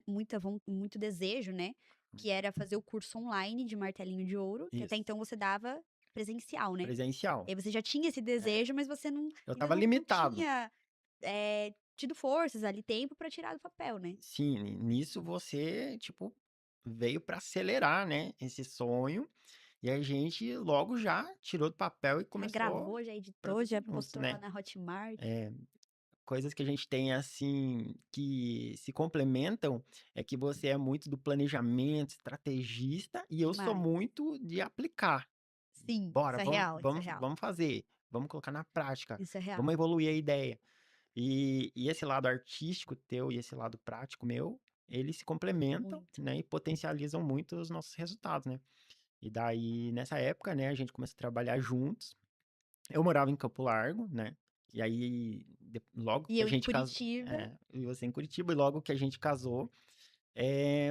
muito desejo, né? Que era fazer o curso online de martelinho de ouro, que até Isso. então você dava presencial, né? Presencial. E aí você já tinha esse É. desejo, mas você Eu ainda estava não limitado. tinha tido forças ali, tempo pra tirar do papel, né? Sim, nisso você, tipo, veio para acelerar, né, esse sonho, e a gente logo já tirou do papel e Já começou gravou, já para editou, fazer já juntos, postou lá né. na Hotmart. Eh, Coisas que a gente tem, assim, que se complementam, é que você é muito do planejamento, estrategista, e eu sou Demais. muito de aplicar. Sim, Bora, isso é vamos real, isso é vamos real. vamos fazer, vamos colocar na prática, Isso é real. vamos evoluir a ideia. E esse lado artístico teu e esse lado prático meu, eles se complementam, Muito. né, e potencializam muito os nossos resultados, né. E daí, nessa época, né, a gente começou a trabalhar juntos. Eu morava em Campo Largo, né, e aí logo E que a eu em gente casou, Curitiba. e você em Curitiba, e logo que a gente casou,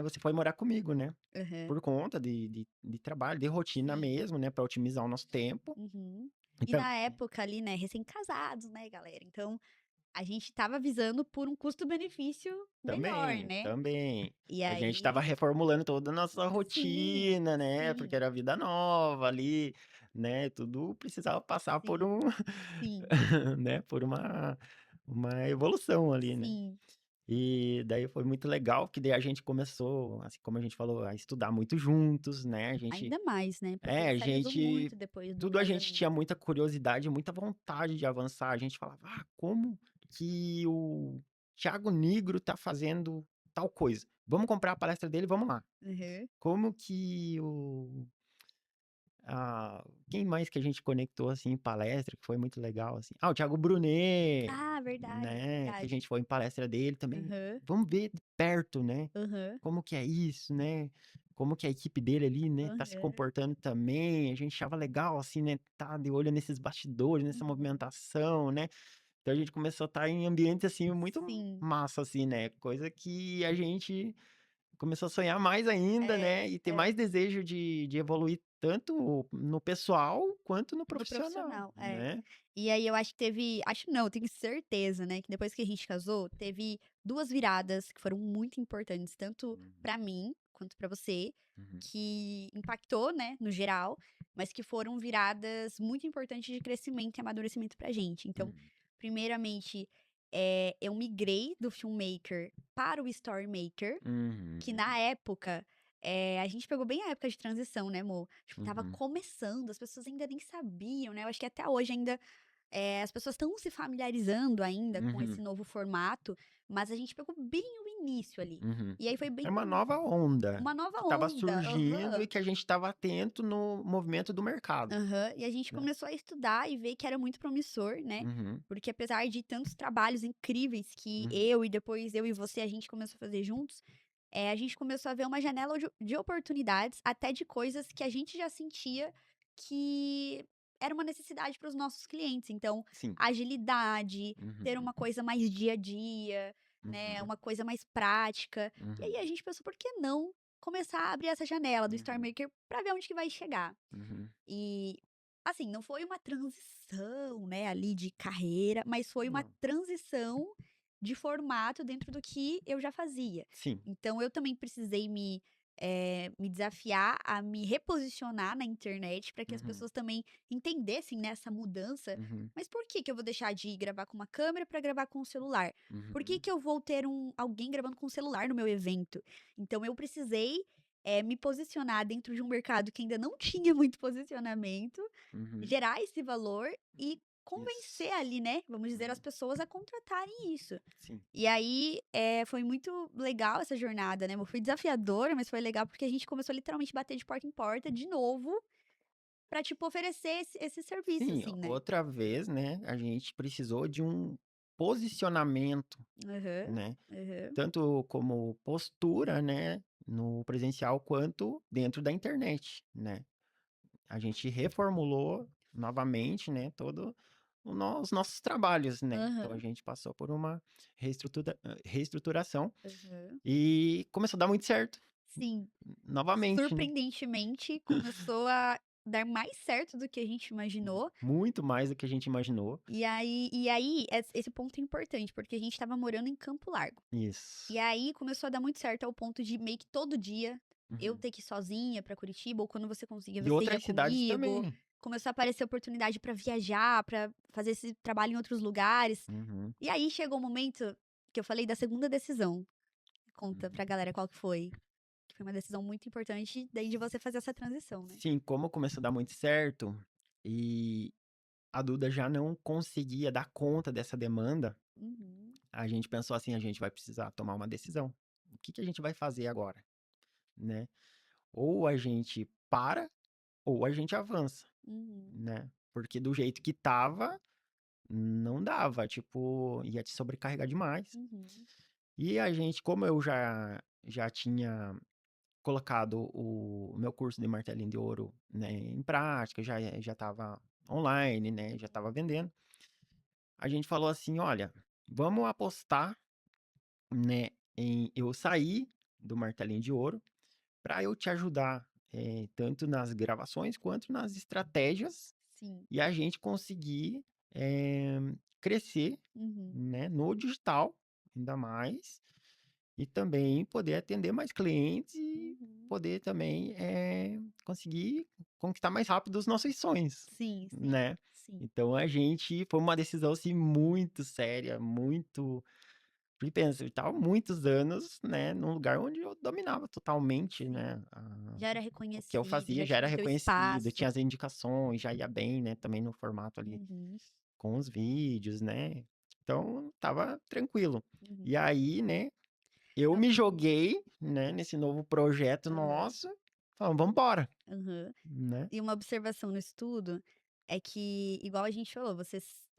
você foi morar comigo, né, Aham. por conta de trabalho, de rotina Sim. mesmo, né, para otimizar o nosso tempo. Uhum. E Então na época ali, né, recém-casados, né, galera, então a gente estava visando por um custo-benefício melhor, também, né. também. E A gente estava aí reformulando toda a nossa sim, rotina, né, porque sim, era vida nova ali, né, tudo precisava passar por sim, um sim, né, por uma evolução ali, né. sim. E daí foi muito legal, que daí a gente começou, assim como a gente falou, a estudar muito juntos, né, Ainda mais, né, porque a especializou gente muito depois do tudo a gente casamento. tinha muita curiosidade, muita vontade de avançar. A gente falava: "Ah, como que o Thiago Nigro tá fazendo tal coisa? Vamos comprar a palestra dele, vamos lá. Aham. Como que o quem mais que a gente conectou, assim, em palestra, que foi muito legal, assim? Ah, o Thiago Brunet, Ah, verdade, né, que a verdade. gente foi em palestra dele também. Aham, Vamos ver de perto, né, aham, como que é isso, né, como que a equipe dele ali, né, tá se aham. comportando também. A gente achava legal, assim, né, tá de olho nesses bastidores, nessa Uhum. movimentação, né. Então a gente começou a estar em ambientes, assim, muito Sim, massa, assim, né, coisa que a gente começou a sonhar mais ainda, é, né, e ter é. mais desejo de evoluir tanto no pessoal quanto no No profissional, profissional, é. né. E aí eu acho que teve acho não, tenho certeza, né, que depois que a gente casou, teve 2 viradas que foram muito importantes, tanto Uhum, pra mim, quanto pra você, uhum, que impactou, né, no geral, mas que foram viradas muito importantes de crescimento e amadurecimento pra gente. Então, uhum, primeiramente, eu migrei do filmmaker para o story maker, que uhum, na época, a gente pegou bem a época de transição, né, amor? Tipo, estava uhum, começando, as pessoas ainda nem sabiam, né, eu acho que até hoje ainda, as pessoas estão se familiarizando ainda com esse uhum, novo formato, mas a gente pegou bem o início ali. uhum. E aí foi É bem uma nova onda uma nova que estava onda. surgindo e Aham, que a gente estava atento no movimento do mercado, aham. E a gente né. começou a estudar e ver que era muito promissor, né, Uhum, porque apesar de tantos trabalhos incríveis que uhum, eu e depois eu e você, a gente começou a fazer juntos, a gente começou a ver uma janela de oportunidades, até de coisas que a gente já sentia que era uma necessidade para os nossos clientes. Então, sim. agilidade, ter Uhum, uma coisa mais dia a dia, né, uhum, uma coisa mais prática. E aí uhum, a gente pensou, por que não começar a abrir essa janela do Star uhum, Maker para ver onde que vai chegar? uhum. E, assim, não foi uma transição, né, ali de carreira, mas foi uma Não. transição de formato dentro do que eu já fazia. Sim. Então eu também precisei me desafiar a me reposicionar na internet para que as Uhum, pessoas também entendessem, né, essa mudança. uhum, Mas por que que eu vou deixar de gravar com uma câmera para gravar com o celular? Por que uhum, que eu vou ter alguém gravando com o celular no meu evento? Então eu precisei me posicionar dentro de um mercado que ainda não tinha muito posicionamento, uhum. gerar esse valor e convencer Isso. ali, né, vamos dizer, as Uhum. pessoas a contratarem isso. Sim. E aí, foi muito legal essa jornada, né, foi desafiadora, mas foi legal porque a gente começou literalmente a bater de porta em porta de novo, pra, tipo, oferecer esse serviço, Sim, assim, né. outra vez, né, a gente precisou de um posicionamento, Aham, né, aham, tanto como postura, né, no presencial, quanto dentro da internet, né. A gente reformulou novamente, né, todo os nossos trabalhos, né. Então a aham, gente passou por uma reestruturação aham. e começou a dar muito certo, Sim. novamente, né. Surpreendentemente, começou a dar mais certo do que a gente imaginou. Muito mais do que a gente imaginou. Esse ponto é importante, porque a gente tava morando em Campo Largo. E Isso. aí começou a dar muito certo ao ponto de meio que todo dia eu Uhum. ter que ir sozinha pra Curitiba, ou quando você conseguia, E você ia outras cidades comigo. também. Começou a aparecer oportunidade pra viajar, pra fazer esse trabalho em outros lugares. Uhum. E aí chegou o momento que eu falei da segunda decisão. Conta Uhum. pra galera qual que foi. Que foi uma decisão muito importante daí de você fazer essa transição, né? Sim, como começou a dar muito certo e a Duda já não conseguia dar conta dessa demanda, Uhum, a gente pensou assim, a gente vai precisar tomar uma decisão. O que que a gente vai fazer agora, né? Ou a gente para, ou a gente avança, uhum, né? Porque do jeito que tava, não dava, tipo, ia te sobrecarregar demais. uhum, E a gente, como eu já tinha colocado o meu curso de martelinho de ouro, né, em prática, já estava online, né, já estava vendendo. A gente falou assim, olha, vamos apostar, né, em eu sair do martelinho de ouro para eu te ajudar, tanto nas gravações quanto nas estratégias sim, e a gente conseguir eh, crescer, uhum, né, no digital, ainda mais, e também poder atender mais clientes e uhum. poder também conseguir conquistar mais rápido os nossos sonhos, Sim, sim, né? sim, Então a gente foi uma decisão assim muito séria, muito. Porque pensa, eu estava muitos anos, né, num lugar onde eu dominava totalmente, sim. né, Já era o que eu reconhecido, fazia já já era tinha o teu reconhecido, tinha espaço. as indicações, já ia bem, né, também no formato ali Uhum, com os vídeos, né, então tava tranquilo. uhum. E aí, né, eu Não, me joguei, né, nesse novo projeto aham, nosso, falando: "Vamos embora", aham. né. E uma observação no estudo é que, igual a gente falou,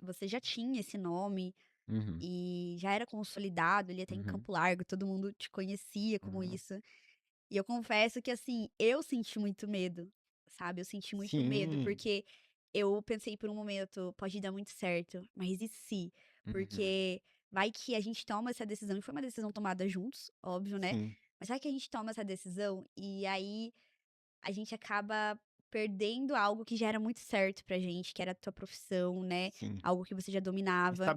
você já tinha esse nome Uhum, e já era consolidado ali até em uhum, Campo Largo, todo mundo te conhecia como uhum. isso. E eu confesso que, assim, eu senti muito medo, sabe? Eu senti muito medo, Sim. porque eu pensei por um momento, pode dar muito certo, mas e se? Uhum. Porque vai que a gente toma essa decisão, e foi uma decisão tomada juntos, óbvio, né? Sim, Mas vai que a gente toma essa decisão e aí a gente acaba perdendo algo que já era muito certo pra gente, que era a tua profissão, né? sim. Algo que você já dominava,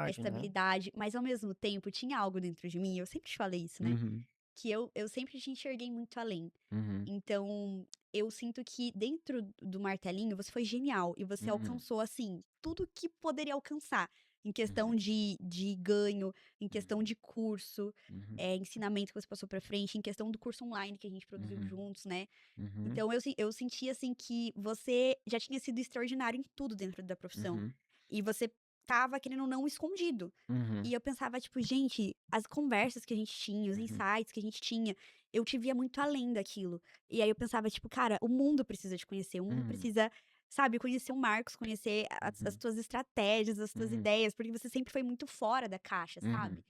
a Estabilidade, né. estabilidade, mas ao mesmo tempo tinha algo dentro de mim, eu sempre te falei isso, né? Uhum, Que eu sempre te enxerguei muito além. uhum, Então, eu sinto que dentro do martelinho você foi genial e você uhum, alcançou, assim, tudo que poderia alcançar, em questão uhum, de ganho, em questão uhum, de curso, uhum, ensinamento que você passou pra frente, em questão do curso online que a gente produziu uhum, juntos, né. uhum, Então eu senti, assim, que você já tinha sido extraordinário em tudo dentro da profissão. uhum, E você estava, querendo ou não, escondido. uhum, E eu pensava, tipo, gente, as conversas que a gente tinha, os uhum, insights que a gente tinha, eu te via muito além daquilo. E aí eu pensava, tipo, cara, o mundo precisa te conhecer, o mundo uhum, precisa, sabe, conhecer o Marcos, conhecer as uhum, tuas estratégias, as tuas uhum, ideias, porque você sempre foi muito fora da caixa, uhum, sabe?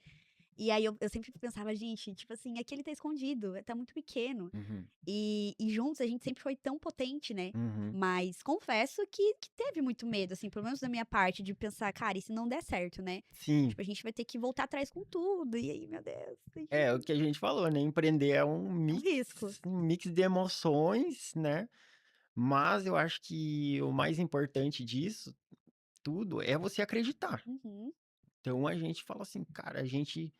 E aí eu sempre pensava, gente, tipo assim, aqui ele tá escondido, tá muito pequeno. uhum, E juntos a gente sempre foi tão potente, né. uhum. Mas confesso que teve muito medo, assim, pelo menos da minha parte, de pensar: "Cara, e se não der certo, né? Sim, Tipo, a gente vai ter que voltar atrás com tudo, e aí, meu Deus, é o que a gente falou, né, empreender é é um risco". um mix de emoções, né, mas eu acho que o mais importante disso tudo é você acreditar. Uhum, Então a gente fala assim: "Cara, a gente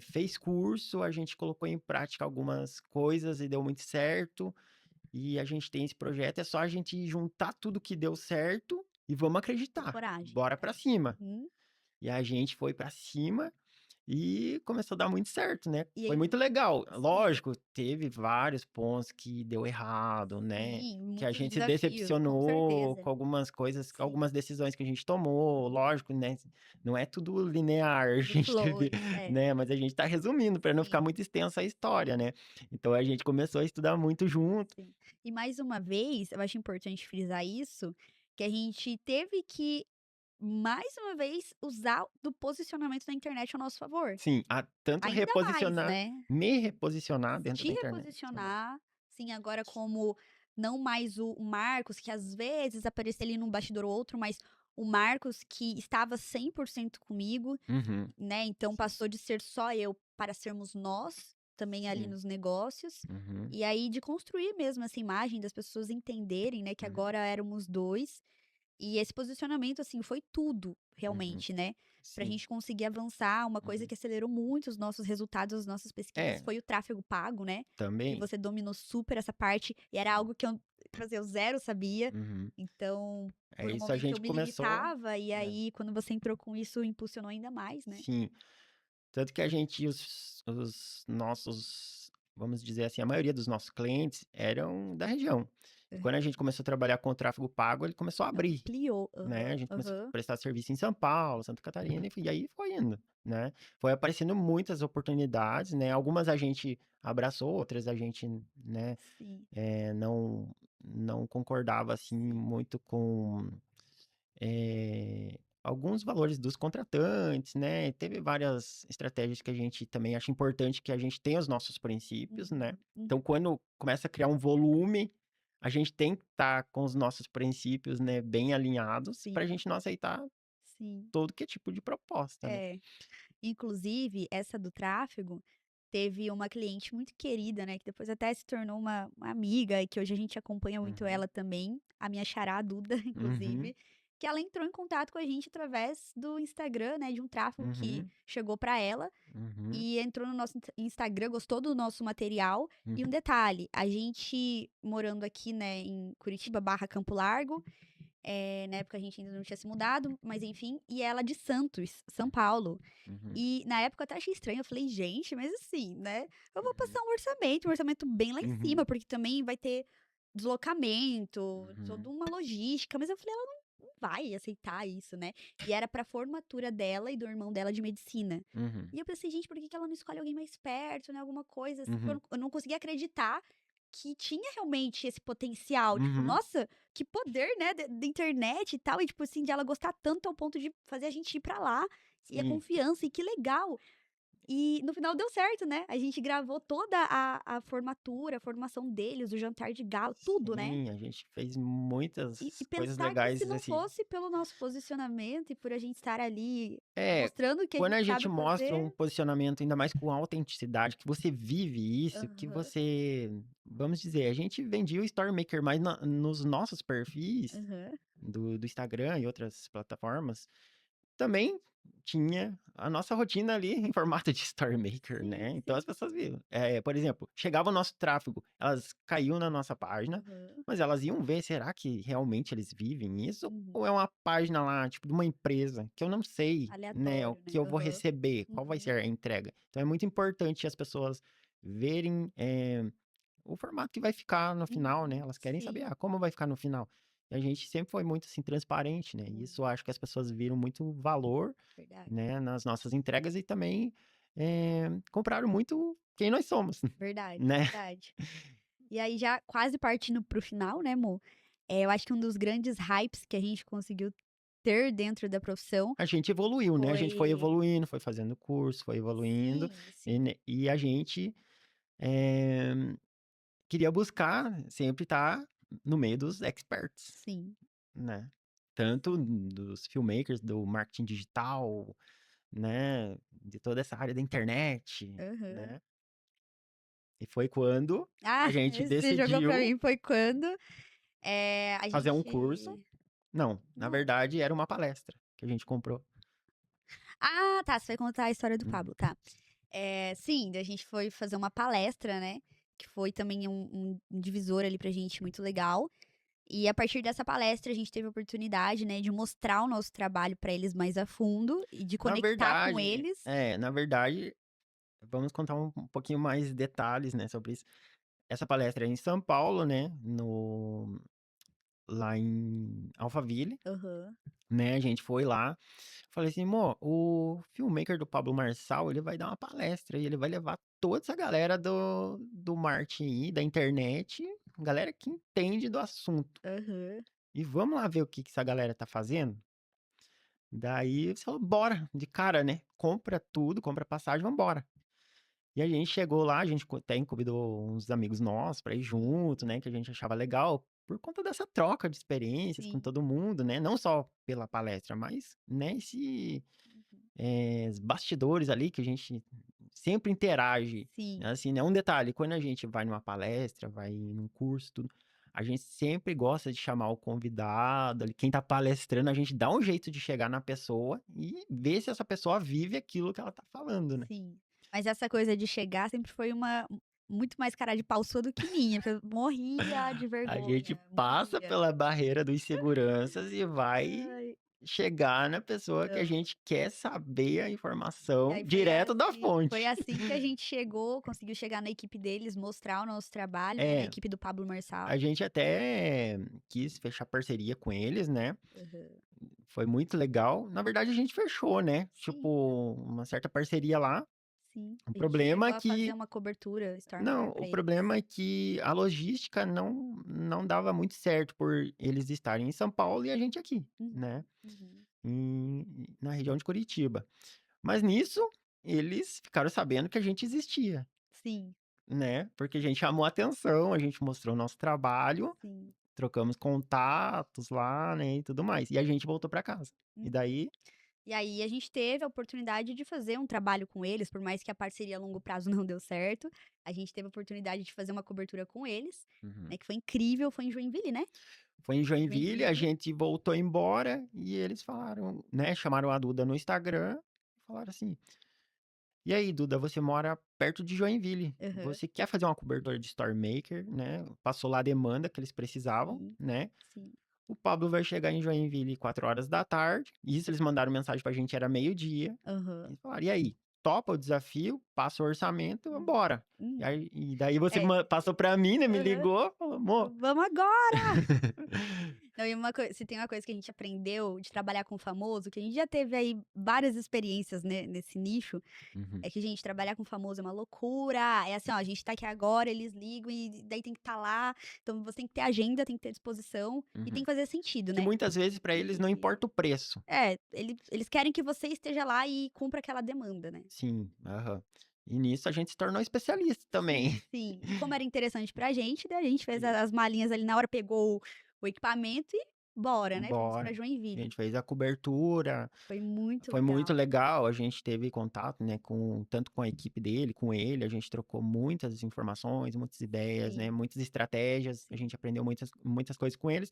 fez curso, a gente colocou em prática algumas coisas e deu muito certo, e a gente tem esse projeto, é só a gente juntar tudo que deu certo e vamos ter acreditar. coragem. Bora pra cima". Uhum. E a gente foi pra cima e começou a dar muito certo, né. E Foi aí muito legal. sim, Lógico, teve vários pontos que deu errado, né, sim, que a muitos gente se desafios, com decepcionou certeza. com algumas coisas, com Sim, algumas decisões que a gente tomou, lógico, né, não é tudo linear, a tudo gente teve, flores, é, né, mas a gente tá resumindo para não ficar sim. muito extensa a história, né. Então a gente começou a estudar muito junto. Sim. E mais uma vez, eu acho importante frisar isso, que a gente teve que, mais uma vez, usar do posicionamento da internet ao nosso favor. Sim, a tanto Ainda mais, reposicionar né. me reposicionar dentro Te da internet também. reposicionar, sim, agora como não mais o Marcos, que às vezes aparecia ali num bastidor ou outro, mas o Marcos que estava 100% comigo, Uhum. né, então passou de ser só eu para sermos nós também ali Sim. nos negócios. Uhum. E aí de construir mesmo essa imagem, das pessoas entenderem, né, que Uhum. agora éramos 2. E esse posicionamento, assim, foi tudo, Uhum. realmente, né, pra Sim. gente conseguir avançar. Uma coisa Uhum. que acelerou muito os nossos resultados, as nossas pesquisas, É, foi o tráfego pago, né, que também. você dominou super essa parte, e era Sim. algo que eu, tipo assim, eu zero sabia. Uhum. Então, É por um isso, a momento eu gente me começou, limitava, e né. aí quando você entrou com isso, impulsionou ainda mais, né. Sim. Tanto que a gente os nossos, vamos dizer assim, a maioria dos nossos clientes eram da região. E Hã. quando a gente começou a trabalhar com o tráfego pago, ele começou a abrir, Ampliou. né, a Aham, gente começou a aham. prestar serviço em São Paulo, Santa Catarina, e aí foi indo, né. Foi aparecendo muitas oportunidades, né, algumas a gente abraçou, outras a gente, né, Sim, não concordava, assim, sim. muito com alguns valores dos contratantes, né? Teve várias estratégias que a gente também acha importante que a gente tenha os nossos princípios, né? Uhum, uhum. Então, quando começa a criar um volume, a gente tem que estar com os nossos princípios, né, bem alinhados para a Sim, gente não aceitar sim. todo que é tipo de proposta, né? É. Inclusive, essa do tráfego, teve uma cliente muito querida, né, que depois até se tornou uma amiga e que hoje a gente acompanha muito Uhum, ela também, a minha xará, a Duda, uhum, inclusive, que ela entrou em contato com a gente através do Instagram, né, de um tráfego que uhum, chegou para ela uhum, e entrou no nosso Instagram, gostou do nosso material. E um uhum, detalhe, a gente morando aqui, né, em Curitiba/Campo Largo, na época a gente ainda não tinha se mudado, mas enfim, e ela de Santos, São Paulo. uhum, E na época eu até achei estranho, eu falei: "Gente, mas assim, né, eu vou uhum, passar um orçamento bem lá em uhum, cima, porque também vai ter deslocamento, toda uhum, uma logística", mas eu falei: "Ela não vai aceitar isso, né". E era pra formatura dela e do irmão dela de medicina. uhum, E eu pensei: "Gente, por que que ela não escolhe alguém mais perto, né, alguma coisa assim", porque uhum, eu não conseguia acreditar que tinha realmente esse potencial, tipo, uhum. nossa, que poder, né, da internet e tal, e tipo assim, de ela gostar tanto ao ponto de fazer a gente ir pra lá, e a Sim. confiança, e que legal. E no final deu certo, né, a gente gravou toda a formatura, a formação deles, o jantar de gala, tudo, né. Sim, a gente fez E muitas coisas pensar que se legais, não assim. fosse pelo nosso posicionamento e por a gente estar ali É, mostrando o que a quando gente a gente sabe mostra um fazer. posicionamento, ainda mais com autenticidade, que você vive isso, que Aham, você, vamos dizer, a gente vendia o Story Maker mais nos nossos perfis aham. do Instagram e outras plataformas. Também tinha a nossa rotina ali em formato de Story Maker, Sim, né, então as sim. pessoas viam. Por exemplo, chegava o nosso tráfego, elas caíam na nossa página, Aham. mas elas iam ver, será que realmente eles vivem isso? Ou Uhum. é uma página lá, tipo, de uma empresa, que eu não sei, né, o Aleatório, né. que eu vou Aham. receber, qual vai Uhum. ser a entrega. Então é muito importante as pessoas verem, o formato que vai ficar no final, né, Uhum. elas querem saber: Sim, "Ah, como vai ficar no final?". E a gente sempre foi muito, assim, transparente, né, e isso eu muito, acho que as pessoas viram muito valor, verdade. né, nas nossas entregas e também, compraram muito quem nós somos, Verdade, né. verdade. E aí já quase partindo para o final, né, amor, eu acho que um dos grandes hypes que a gente conseguiu ter dentro da profissão A gente evoluiu, né, a gente foi foi evoluindo, foi fazendo curso, foi evoluindo, sim, e sim, ne e a gente, eh, queria buscar sempre estar no meio dos experts, sim, né. Tanto sim. dos filmmakers, do marketing digital, né, de toda essa área da internet, Aham. né. E foi quando Ah, a gente esse você jogou pra decidiu mim foi quando, a fazer um curso. gente Não, na não. verdade era uma palestra que a gente comprou. Ah, tá, você vai contar a história do Uhum. Pablo, tá. Sim, daí a gente foi fazer uma palestra, né, que foi também um divisor ali pra gente muito legal. E a partir dessa palestra a gente teve a oportunidade, né, de mostrar o nosso trabalho pra eles mais a fundo e de Na conectar com verdade eles. na verdade, vamos contar um pouquinho mais detalhes, né, sobre isso. Essa palestra é em São Paulo, né, no lá em Alphaville, Aham, né, a gente foi lá, falei assim: "Mô, o filmmaker do Pablo Marçal, ele vai dar uma palestra e ele vai levar toda essa galera do marketing aí, da internet, galera que entende do assunto. aham. E vamos lá ver o que que essa galera tá fazendo?". Daí você falou: "Bora", de cara, né, compra tudo, compra passagem, vamos embora. E a gente chegou lá, a gente até convidou uns amigos nossos pra ir Sim, junto, né, que a gente achava legal, por conta dessa troca de experiências com sim. todo mundo, né, não só pela palestra, mas, né, Uhum. os bastidores ali que a gente sempre interage. Sim, Assim, né? Um detalhe, quando a gente vai numa palestra, vai num curso, tudo, a gente sempre gosta de chamar o convidado, quem tá palestrando, a gente dá um jeito de chegar na pessoa e ver se essa pessoa vive aquilo que ela tá falando, né? sim. Mas essa coisa de chegar sempre foi muito mais cara de pau sua do que minha, porque eu morria de A gente vergonha, passa morria. pela barreira dos seguranças e vai Ai, chegar na pessoa que a não. gente quer saber a E informação aí direto da foi fonte. assim que a gente chegou, conseguiu chegar na equipe deles, mostrar o nosso trabalho, né, na É, equipe do Pablo a Marçal. gente até quis fechar parceria com eles, né? Aham. Foi muito legal. Na verdade, a gente fechou, né? Sim, Tipo, uma certa parceria lá. sim. O A gente problema chegou é a fazer que. uma cobertura Storm Não, Maker o pra eles. problema é que a logística não dava muito certo por eles estarem em São Paulo e a gente aqui, né? Uhum, uhum. Na região de Curitiba. Mas nisso, eles ficaram sabendo que a gente existia, Sim, né? Porque a gente chamou a atenção, a gente mostrou o nosso trabalho, sim. trocamos contatos lá, né, e tudo mais. E a gente voltou para casa. E Uhum. daí, E aí a gente teve a oportunidade de fazer um trabalho com eles, por mais que a parceria a longo prazo não deu certo, a gente teve a oportunidade de fazer uma cobertura com eles, uhum, né, que foi incrível, foi em Joinville, né? foi em Joinville, a Joinville. gente voltou embora e eles falaram, né, chamaram a Duda no Instagram e falaram assim: "E aí, Duda, você mora perto de Joinville. Aham. Você quer fazer uma cobertura de Store Maker, né?" Passou lá a demanda que eles precisavam, Sim, né? sim. O Pablo vai chegar em Joinville 4 horas da tarde. Isso eles mandaram mensagem pra gente, era meio-dia. Aham. Eles falaram: "E aí, topa o desafio? Passa o orçamento, Uhum. vambora." E, Hum. aí, e daí você É. passou pra mim, né? Me Aham. ligou, falou: "Amor." Vamos agora! Não, e uma coi se tem uma coisa que a gente aprendeu de trabalhar com famoso, que a gente já teve aí várias experiências, né, nesse nicho, Uhum, é que, gente, trabalhar com famoso é uma loucura. É assim, ó, a gente tá aqui agora, eles ligam e daí tem que estar lá. Então você tem que ter agenda, tem que ter disposição e tem uhum. que fazer sentido, Que né. muitas vezes pra eles não E importa o preço. eles querem que você esteja lá e cumpra aquela demanda, né. Sim, aham. E nisso a gente se tornou especialista Sim, também. sim. E como era interessante pra gente, daí a gente fez E as malinhas ali na hora, pegou o equipamento e bora, né, fomos pra bora. A Joinville. gente fez a cobertura. Foi muito Foi muito legal. legal, a gente teve contato, né, tanto com a equipe dele, com ele, a gente trocou muitas informações, muitas ideias, né, Sim, muitas estratégias, a sim. gente aprendeu muitas coisas com eles.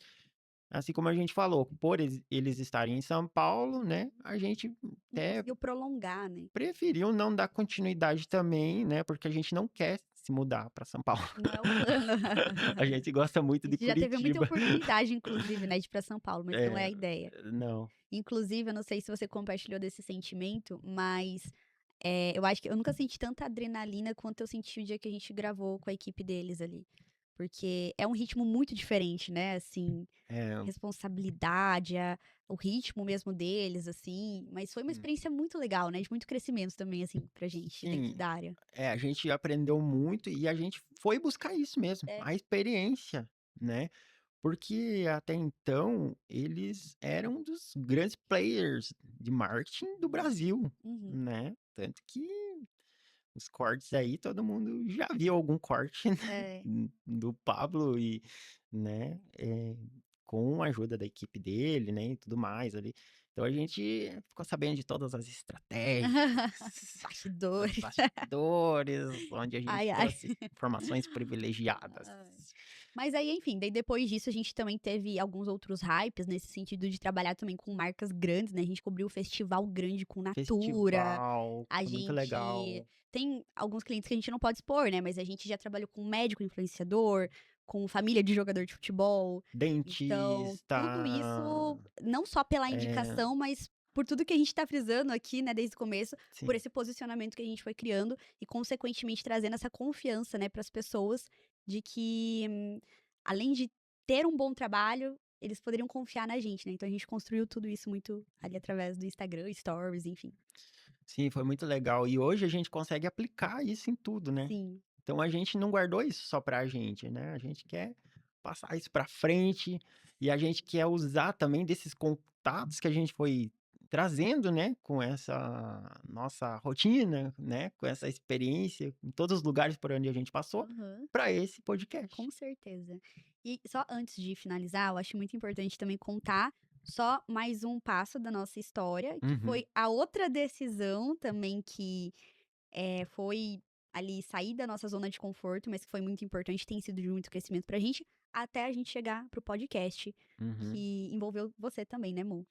Assim como a gente falou, por eles estarem em São Paulo, né, a gente E até conseguiu prolongar, né. preferiu não dar continuidade também, né, porque a gente não quer se mudar para São Paulo. Não é o plano. A gente gosta muito A de gente já teve muita Curitiba. oportunidade, inclusive, né, de ir pra São Paulo, mas não é a É, ideia. não. Inclusive, eu não sei se você compartilhou desse sentimento, mas, eu acho que eu nunca senti tanta adrenalina quanto eu senti o dia que a gente gravou com a equipe deles ali. Porque é um ritmo muito diferente, né, assim, É, responsabilidade, o ritmo mesmo deles, assim, mas foi uma hum, experiência muito legal, né, de muito crescimento também, assim, pra gente dentro sim. da área. É, a gente aprendeu muito e a gente foi buscar isso mesmo, É. a experiência, né? Porque até então eles eram um dos grandes players de marketing do Brasil, Uhum. né? Tanto que os cortes aí, todo mundo já viu algum corte, né, É. do Pablo e, né, com a ajuda da equipe dele, né, e tudo mais ali. Então a gente ficou sabendo de todas as estratégias, os Bastidores. bastidores, onde a gente Ai, ai. trouxe informações privilegiadas. Ai. Mas aí, enfim, daí depois disso a gente também teve alguns outros hypes nesse sentido de trabalhar também com marcas grandes, né, a gente cobriu o festival grande com Natura, Festival, a foi muito gente legal. tem alguns clientes que a gente não pode expor, né, mas a gente já trabalhou com médico influenciador, com família de jogador de futebol, então Dentista, tudo isso não só pela é, indicação, mas por tudo que a gente tá frisando aqui, né, desde o começo, por sim. esse posicionamento que a gente foi criando e consequentemente trazendo essa confiança, né, para as pessoas de que, além de ter um bom trabalho, eles poderiam confiar na gente, né, então a gente construiu tudo isso muito ali através do Instagram, stories, enfim. Sim, foi muito legal. E hoje a gente consegue aplicar isso em tudo, né? Sim. Então a gente não guardou isso só pra gente, né? A gente quer passar isso pra frente e a gente quer usar também desses contatos que a gente foi trazendo, né, com essa nossa rotina, né, com essa experiência em todos os lugares por onde a gente passou, Aham. para esse podcast. Com certeza. E só antes de finalizar, eu acho muito importante também contar só mais um passo da nossa história, que Uhum. foi a outra decisão também que foi ali sair da nossa zona de conforto, mas que foi muito importante, tem sido de muito crescimento pra gente, até a gente chegar pro podcast, Uhum. que envolveu você também, né, Mo?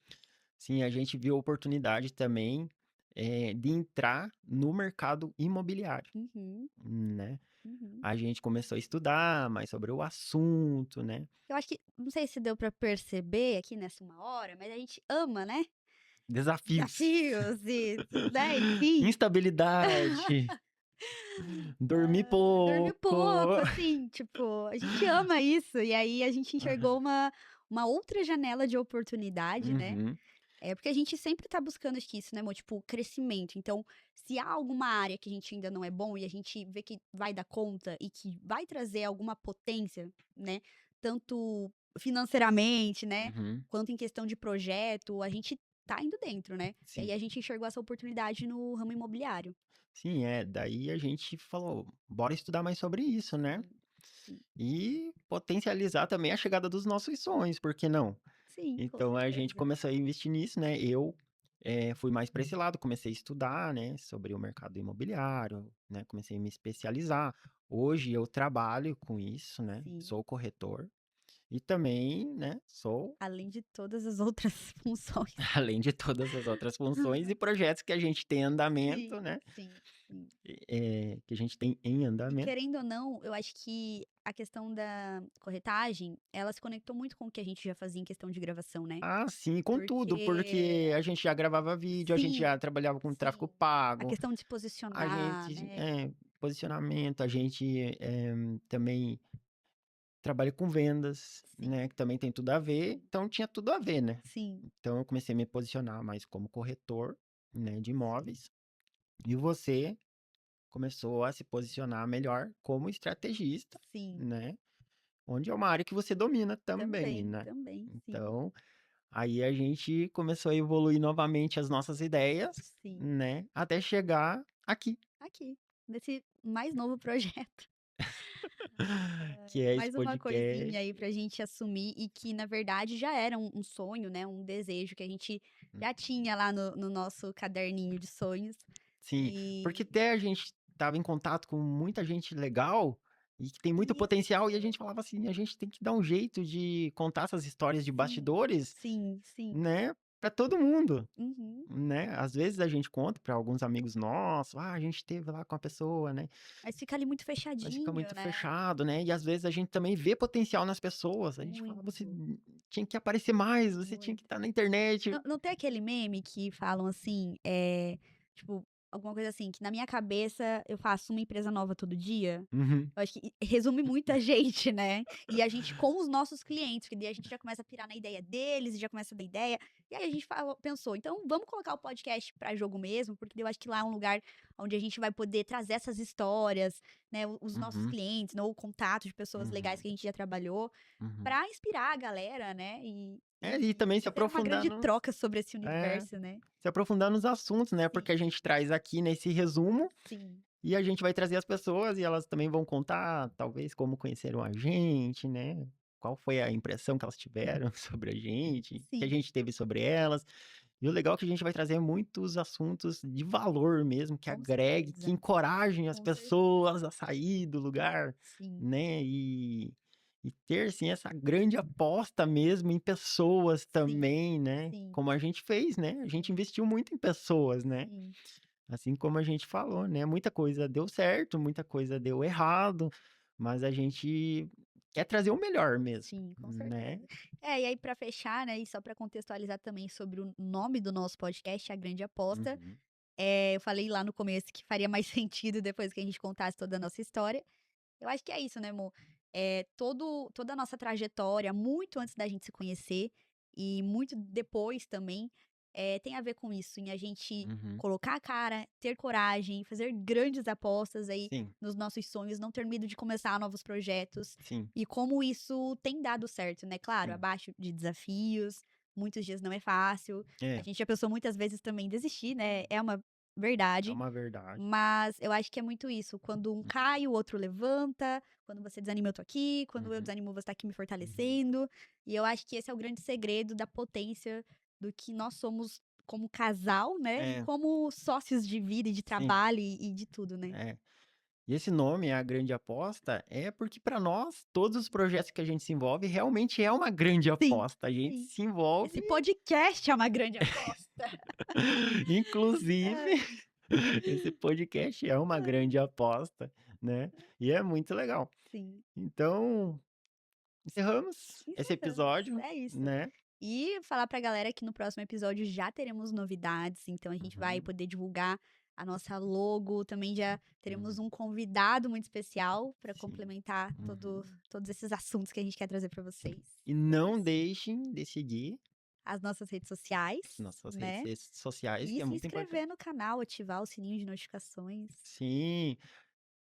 Sim, a gente viu a oportunidade também, de entrar no mercado imobiliário, Uhum, né. uhum. A gente começou a estudar mais sobre o assunto, né. Eu acho que, não sei se deu pra perceber aqui nessa 1 hora, mas a gente ama, né, Desafios, desafios e, né, enfim. instabilidade, dormir Dormir pouco. pouco, assim, tipo, a gente ama isso. E aí a gente enxergou uma outra janela de oportunidade, né? Uhum, Porque a gente sempre tá buscando, acho que isso, né, amor? Tipo, crescimento. Então, se há alguma área que a gente ainda não é bom e a gente vê que vai dar conta e que vai trazer alguma potência, né? Tanto financeiramente, né? uhum. Quanto em questão de projeto, a gente tá indo dentro, né? E aí Sim. a gente enxergou essa oportunidade no ramo imobiliário. Sim, daí a gente falou: "Bora estudar mais sobre isso, né, Sim, sim. e potencializar também a chegada dos nossos sonhos, por que não?". Sim, com Então a gente certeza. começou a investir nisso, né, eu, fui mais para esse lado, comecei a estudar, né, sobre o mercado imobiliário, né, comecei a me especializar. Hoje eu trabalho com isso, né, Sim. sou corretor e também, né, sou Além de todas as outras funções. além de todas as outras funções e projetos que a gente tem em andamento, Sim, né, sim, sim. que a gente tem em E andamento. querendo ou não, eu acho que a questão da corretagem, ela se conectou muito com o que a gente já fazia em questão de gravação, né. Ah, sim, com tudo, Porque porque a gente já gravava vídeo, a gente sim, já trabalhava com tráfego sim. A pago, questão de se a posicionar, gente né. posicionamento, a gente, também trabalha com vendas, Sim, né, que também tem tudo a ver, sim, então tinha tudo a ver, né. sim, Então eu comecei a me posicionar mais como corretor, né, de sim, imóveis, e você começou a se posicionar melhor como estrategista, sim. né, onde é uma área que você domina também, Também, né. também, sim, Então aí a gente começou a evoluir novamente as nossas ideias, sim. né, até chegar aqui, Aqui, nesse mais novo projeto. que é esse Mais uma coisinha podcast. aí pra gente assumir e que, na verdade, já era um sonho, né, um desejo que a gente já tinha lá no nosso caderninho de sonhos. Sim, porque E até a gente estava em contato com muita gente legal e que tem muito potencial e a isso, gente falava assim: "A gente tem que dar um jeito de contar essas histórias de sim, bastidores, sim, sim. né, pra todo mundo". Uhum. Né, às vezes a gente conta para alguns amigos nossos: "Ah, a gente esteve lá com a pessoa, né". Mas fica ali muito Mas fica fechadinho, muito né. fechado, né, e às vezes a gente também vê potencial nas pessoas, a gente fala: "Você Muito, tinha que aparecer mais, você tinha que muito. estar na internet". Não tem aquele meme que falam assim, tipo, alguma coisa assim, que na minha cabeça eu faço uma empresa nova todo dia? Uhum, Eu acho que resume muito a gente, né. E a gente com os nossos clientes, que daí a gente já começa a pirar na ideia deles e já começa a dar ideia. E aí a gente pensou: "Então vamos colocar o podcast pra jogo mesmo", porque daí eu acho que lá é um lugar onde a gente vai poder trazer essas histórias, né, os nossos uhum, clientes, né, ou contato de pessoas legais uhum, que a gente já trabalhou, uhum. pra inspirar a galera, né, e E enfim, também e ter uma grande troca sobre esse é, universo, né. se aprofundar nos assuntos, né, porque Sim, a gente traz aqui nesse resumo, sim, e a gente vai trazer as pessoas e elas também vão contar, talvez, como conheceram a gente, né, qual foi a impressão que elas tiveram sobre a gente, que a sim, gente teve sobre elas. E o legal é que a gente vai trazer muitos assuntos de valor mesmo, que com agregue, que certeza, encorajem as com certeza. pessoas a sair do lugar, Sim, né, e ter, assim, essa grande aposta mesmo em pessoas sim, também, né, sim, como a gente fez, né, a gente sim. investiu muito em pessoas, né, Sim, assim como a gente falou, né, muita coisa deu certo, muita coisa deu errado, mas a gente quer trazer o melhor mesmo, sim, com né. certeza. E aí pra fechar, né, e só pra contextualizar também sobre o nome do nosso podcast, A Grande Aposta, Uhum, eu falei lá no começo que faria mais sentido depois que a gente contasse toda a nossa história. Eu acho que é isso, né, amor? Toda a nossa trajetória, muito antes da gente se conhecer e muito depois também, tem a ver com isso, em a gente uhum. colocar a cara, ter coragem, fazer grandes apostas aí Sim, nos nossos sonhos, não ter medo de começar novos projetos sim, e como isso tem dado certo, né? Claro, sim. abaixo de desafios, muitos dias não é fácil. A É. gente já pensou muitas vezes também em desistir, né? É uma É verdade. uma verdade. Mas eu acho que é muito isso, quando um Uhum, cai, o outro levanta, quando você desanima, eu tô aqui, quando eu uhum, desanimo, você tá aqui me uhum. fortalecendo. E eu acho que esse é o grande segredo da potência do que nós somos como casal, né, e É, como sócios de vida e de sim, trabalho e de tudo, né. é. E esse nome, A Grande Aposta, é porque para nós, todos os projetos que a gente se envolve realmente é uma grande Sim, aposta. A gente sim. se envolve, Esse podcast é uma grande aposta. inclusive, Ai, esse podcast é uma grande aposta, né? E é muito legal. sim, Então, encerramos esse encerramos, episódio, é isso. né? E falar pra galera que no próximo episódio já teremos novidades, então a gente vai Uhum, poder divulgar a nossa logo, também já teremos uhum, um convidado muito especial para sim. complementar Uhum. todos esses assuntos que a gente quer trazer para vocês. E E é não isso. deixem de seguir As nossas redes sociais, nossas né? redes sociais, E que é se muito inscrever importante. no canal, ativar o sininho de notificações. Sim.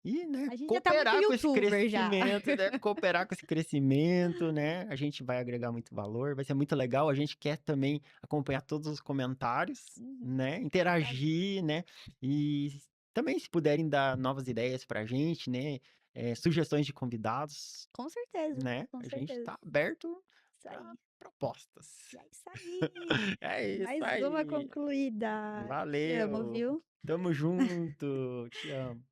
E, né, A gente já tá muito cooperar com esse youtuber já. crescimento, né, cooperar com esse crescimento, né, a gente vai agregar muito valor, vai ser muito legal, a gente quer também acompanhar todos os comentários, Uhum, né, tá, interagir, né, e também se puderem dar novas ideias pra gente, né, sugestões de convidados, com certeza, né, com a gente certeza. tá aberto Isso para aí. propostas. E é isso aí. É isso Mais uma aí, concluída. Te amo, valeu, viu? tamo junto, te amo.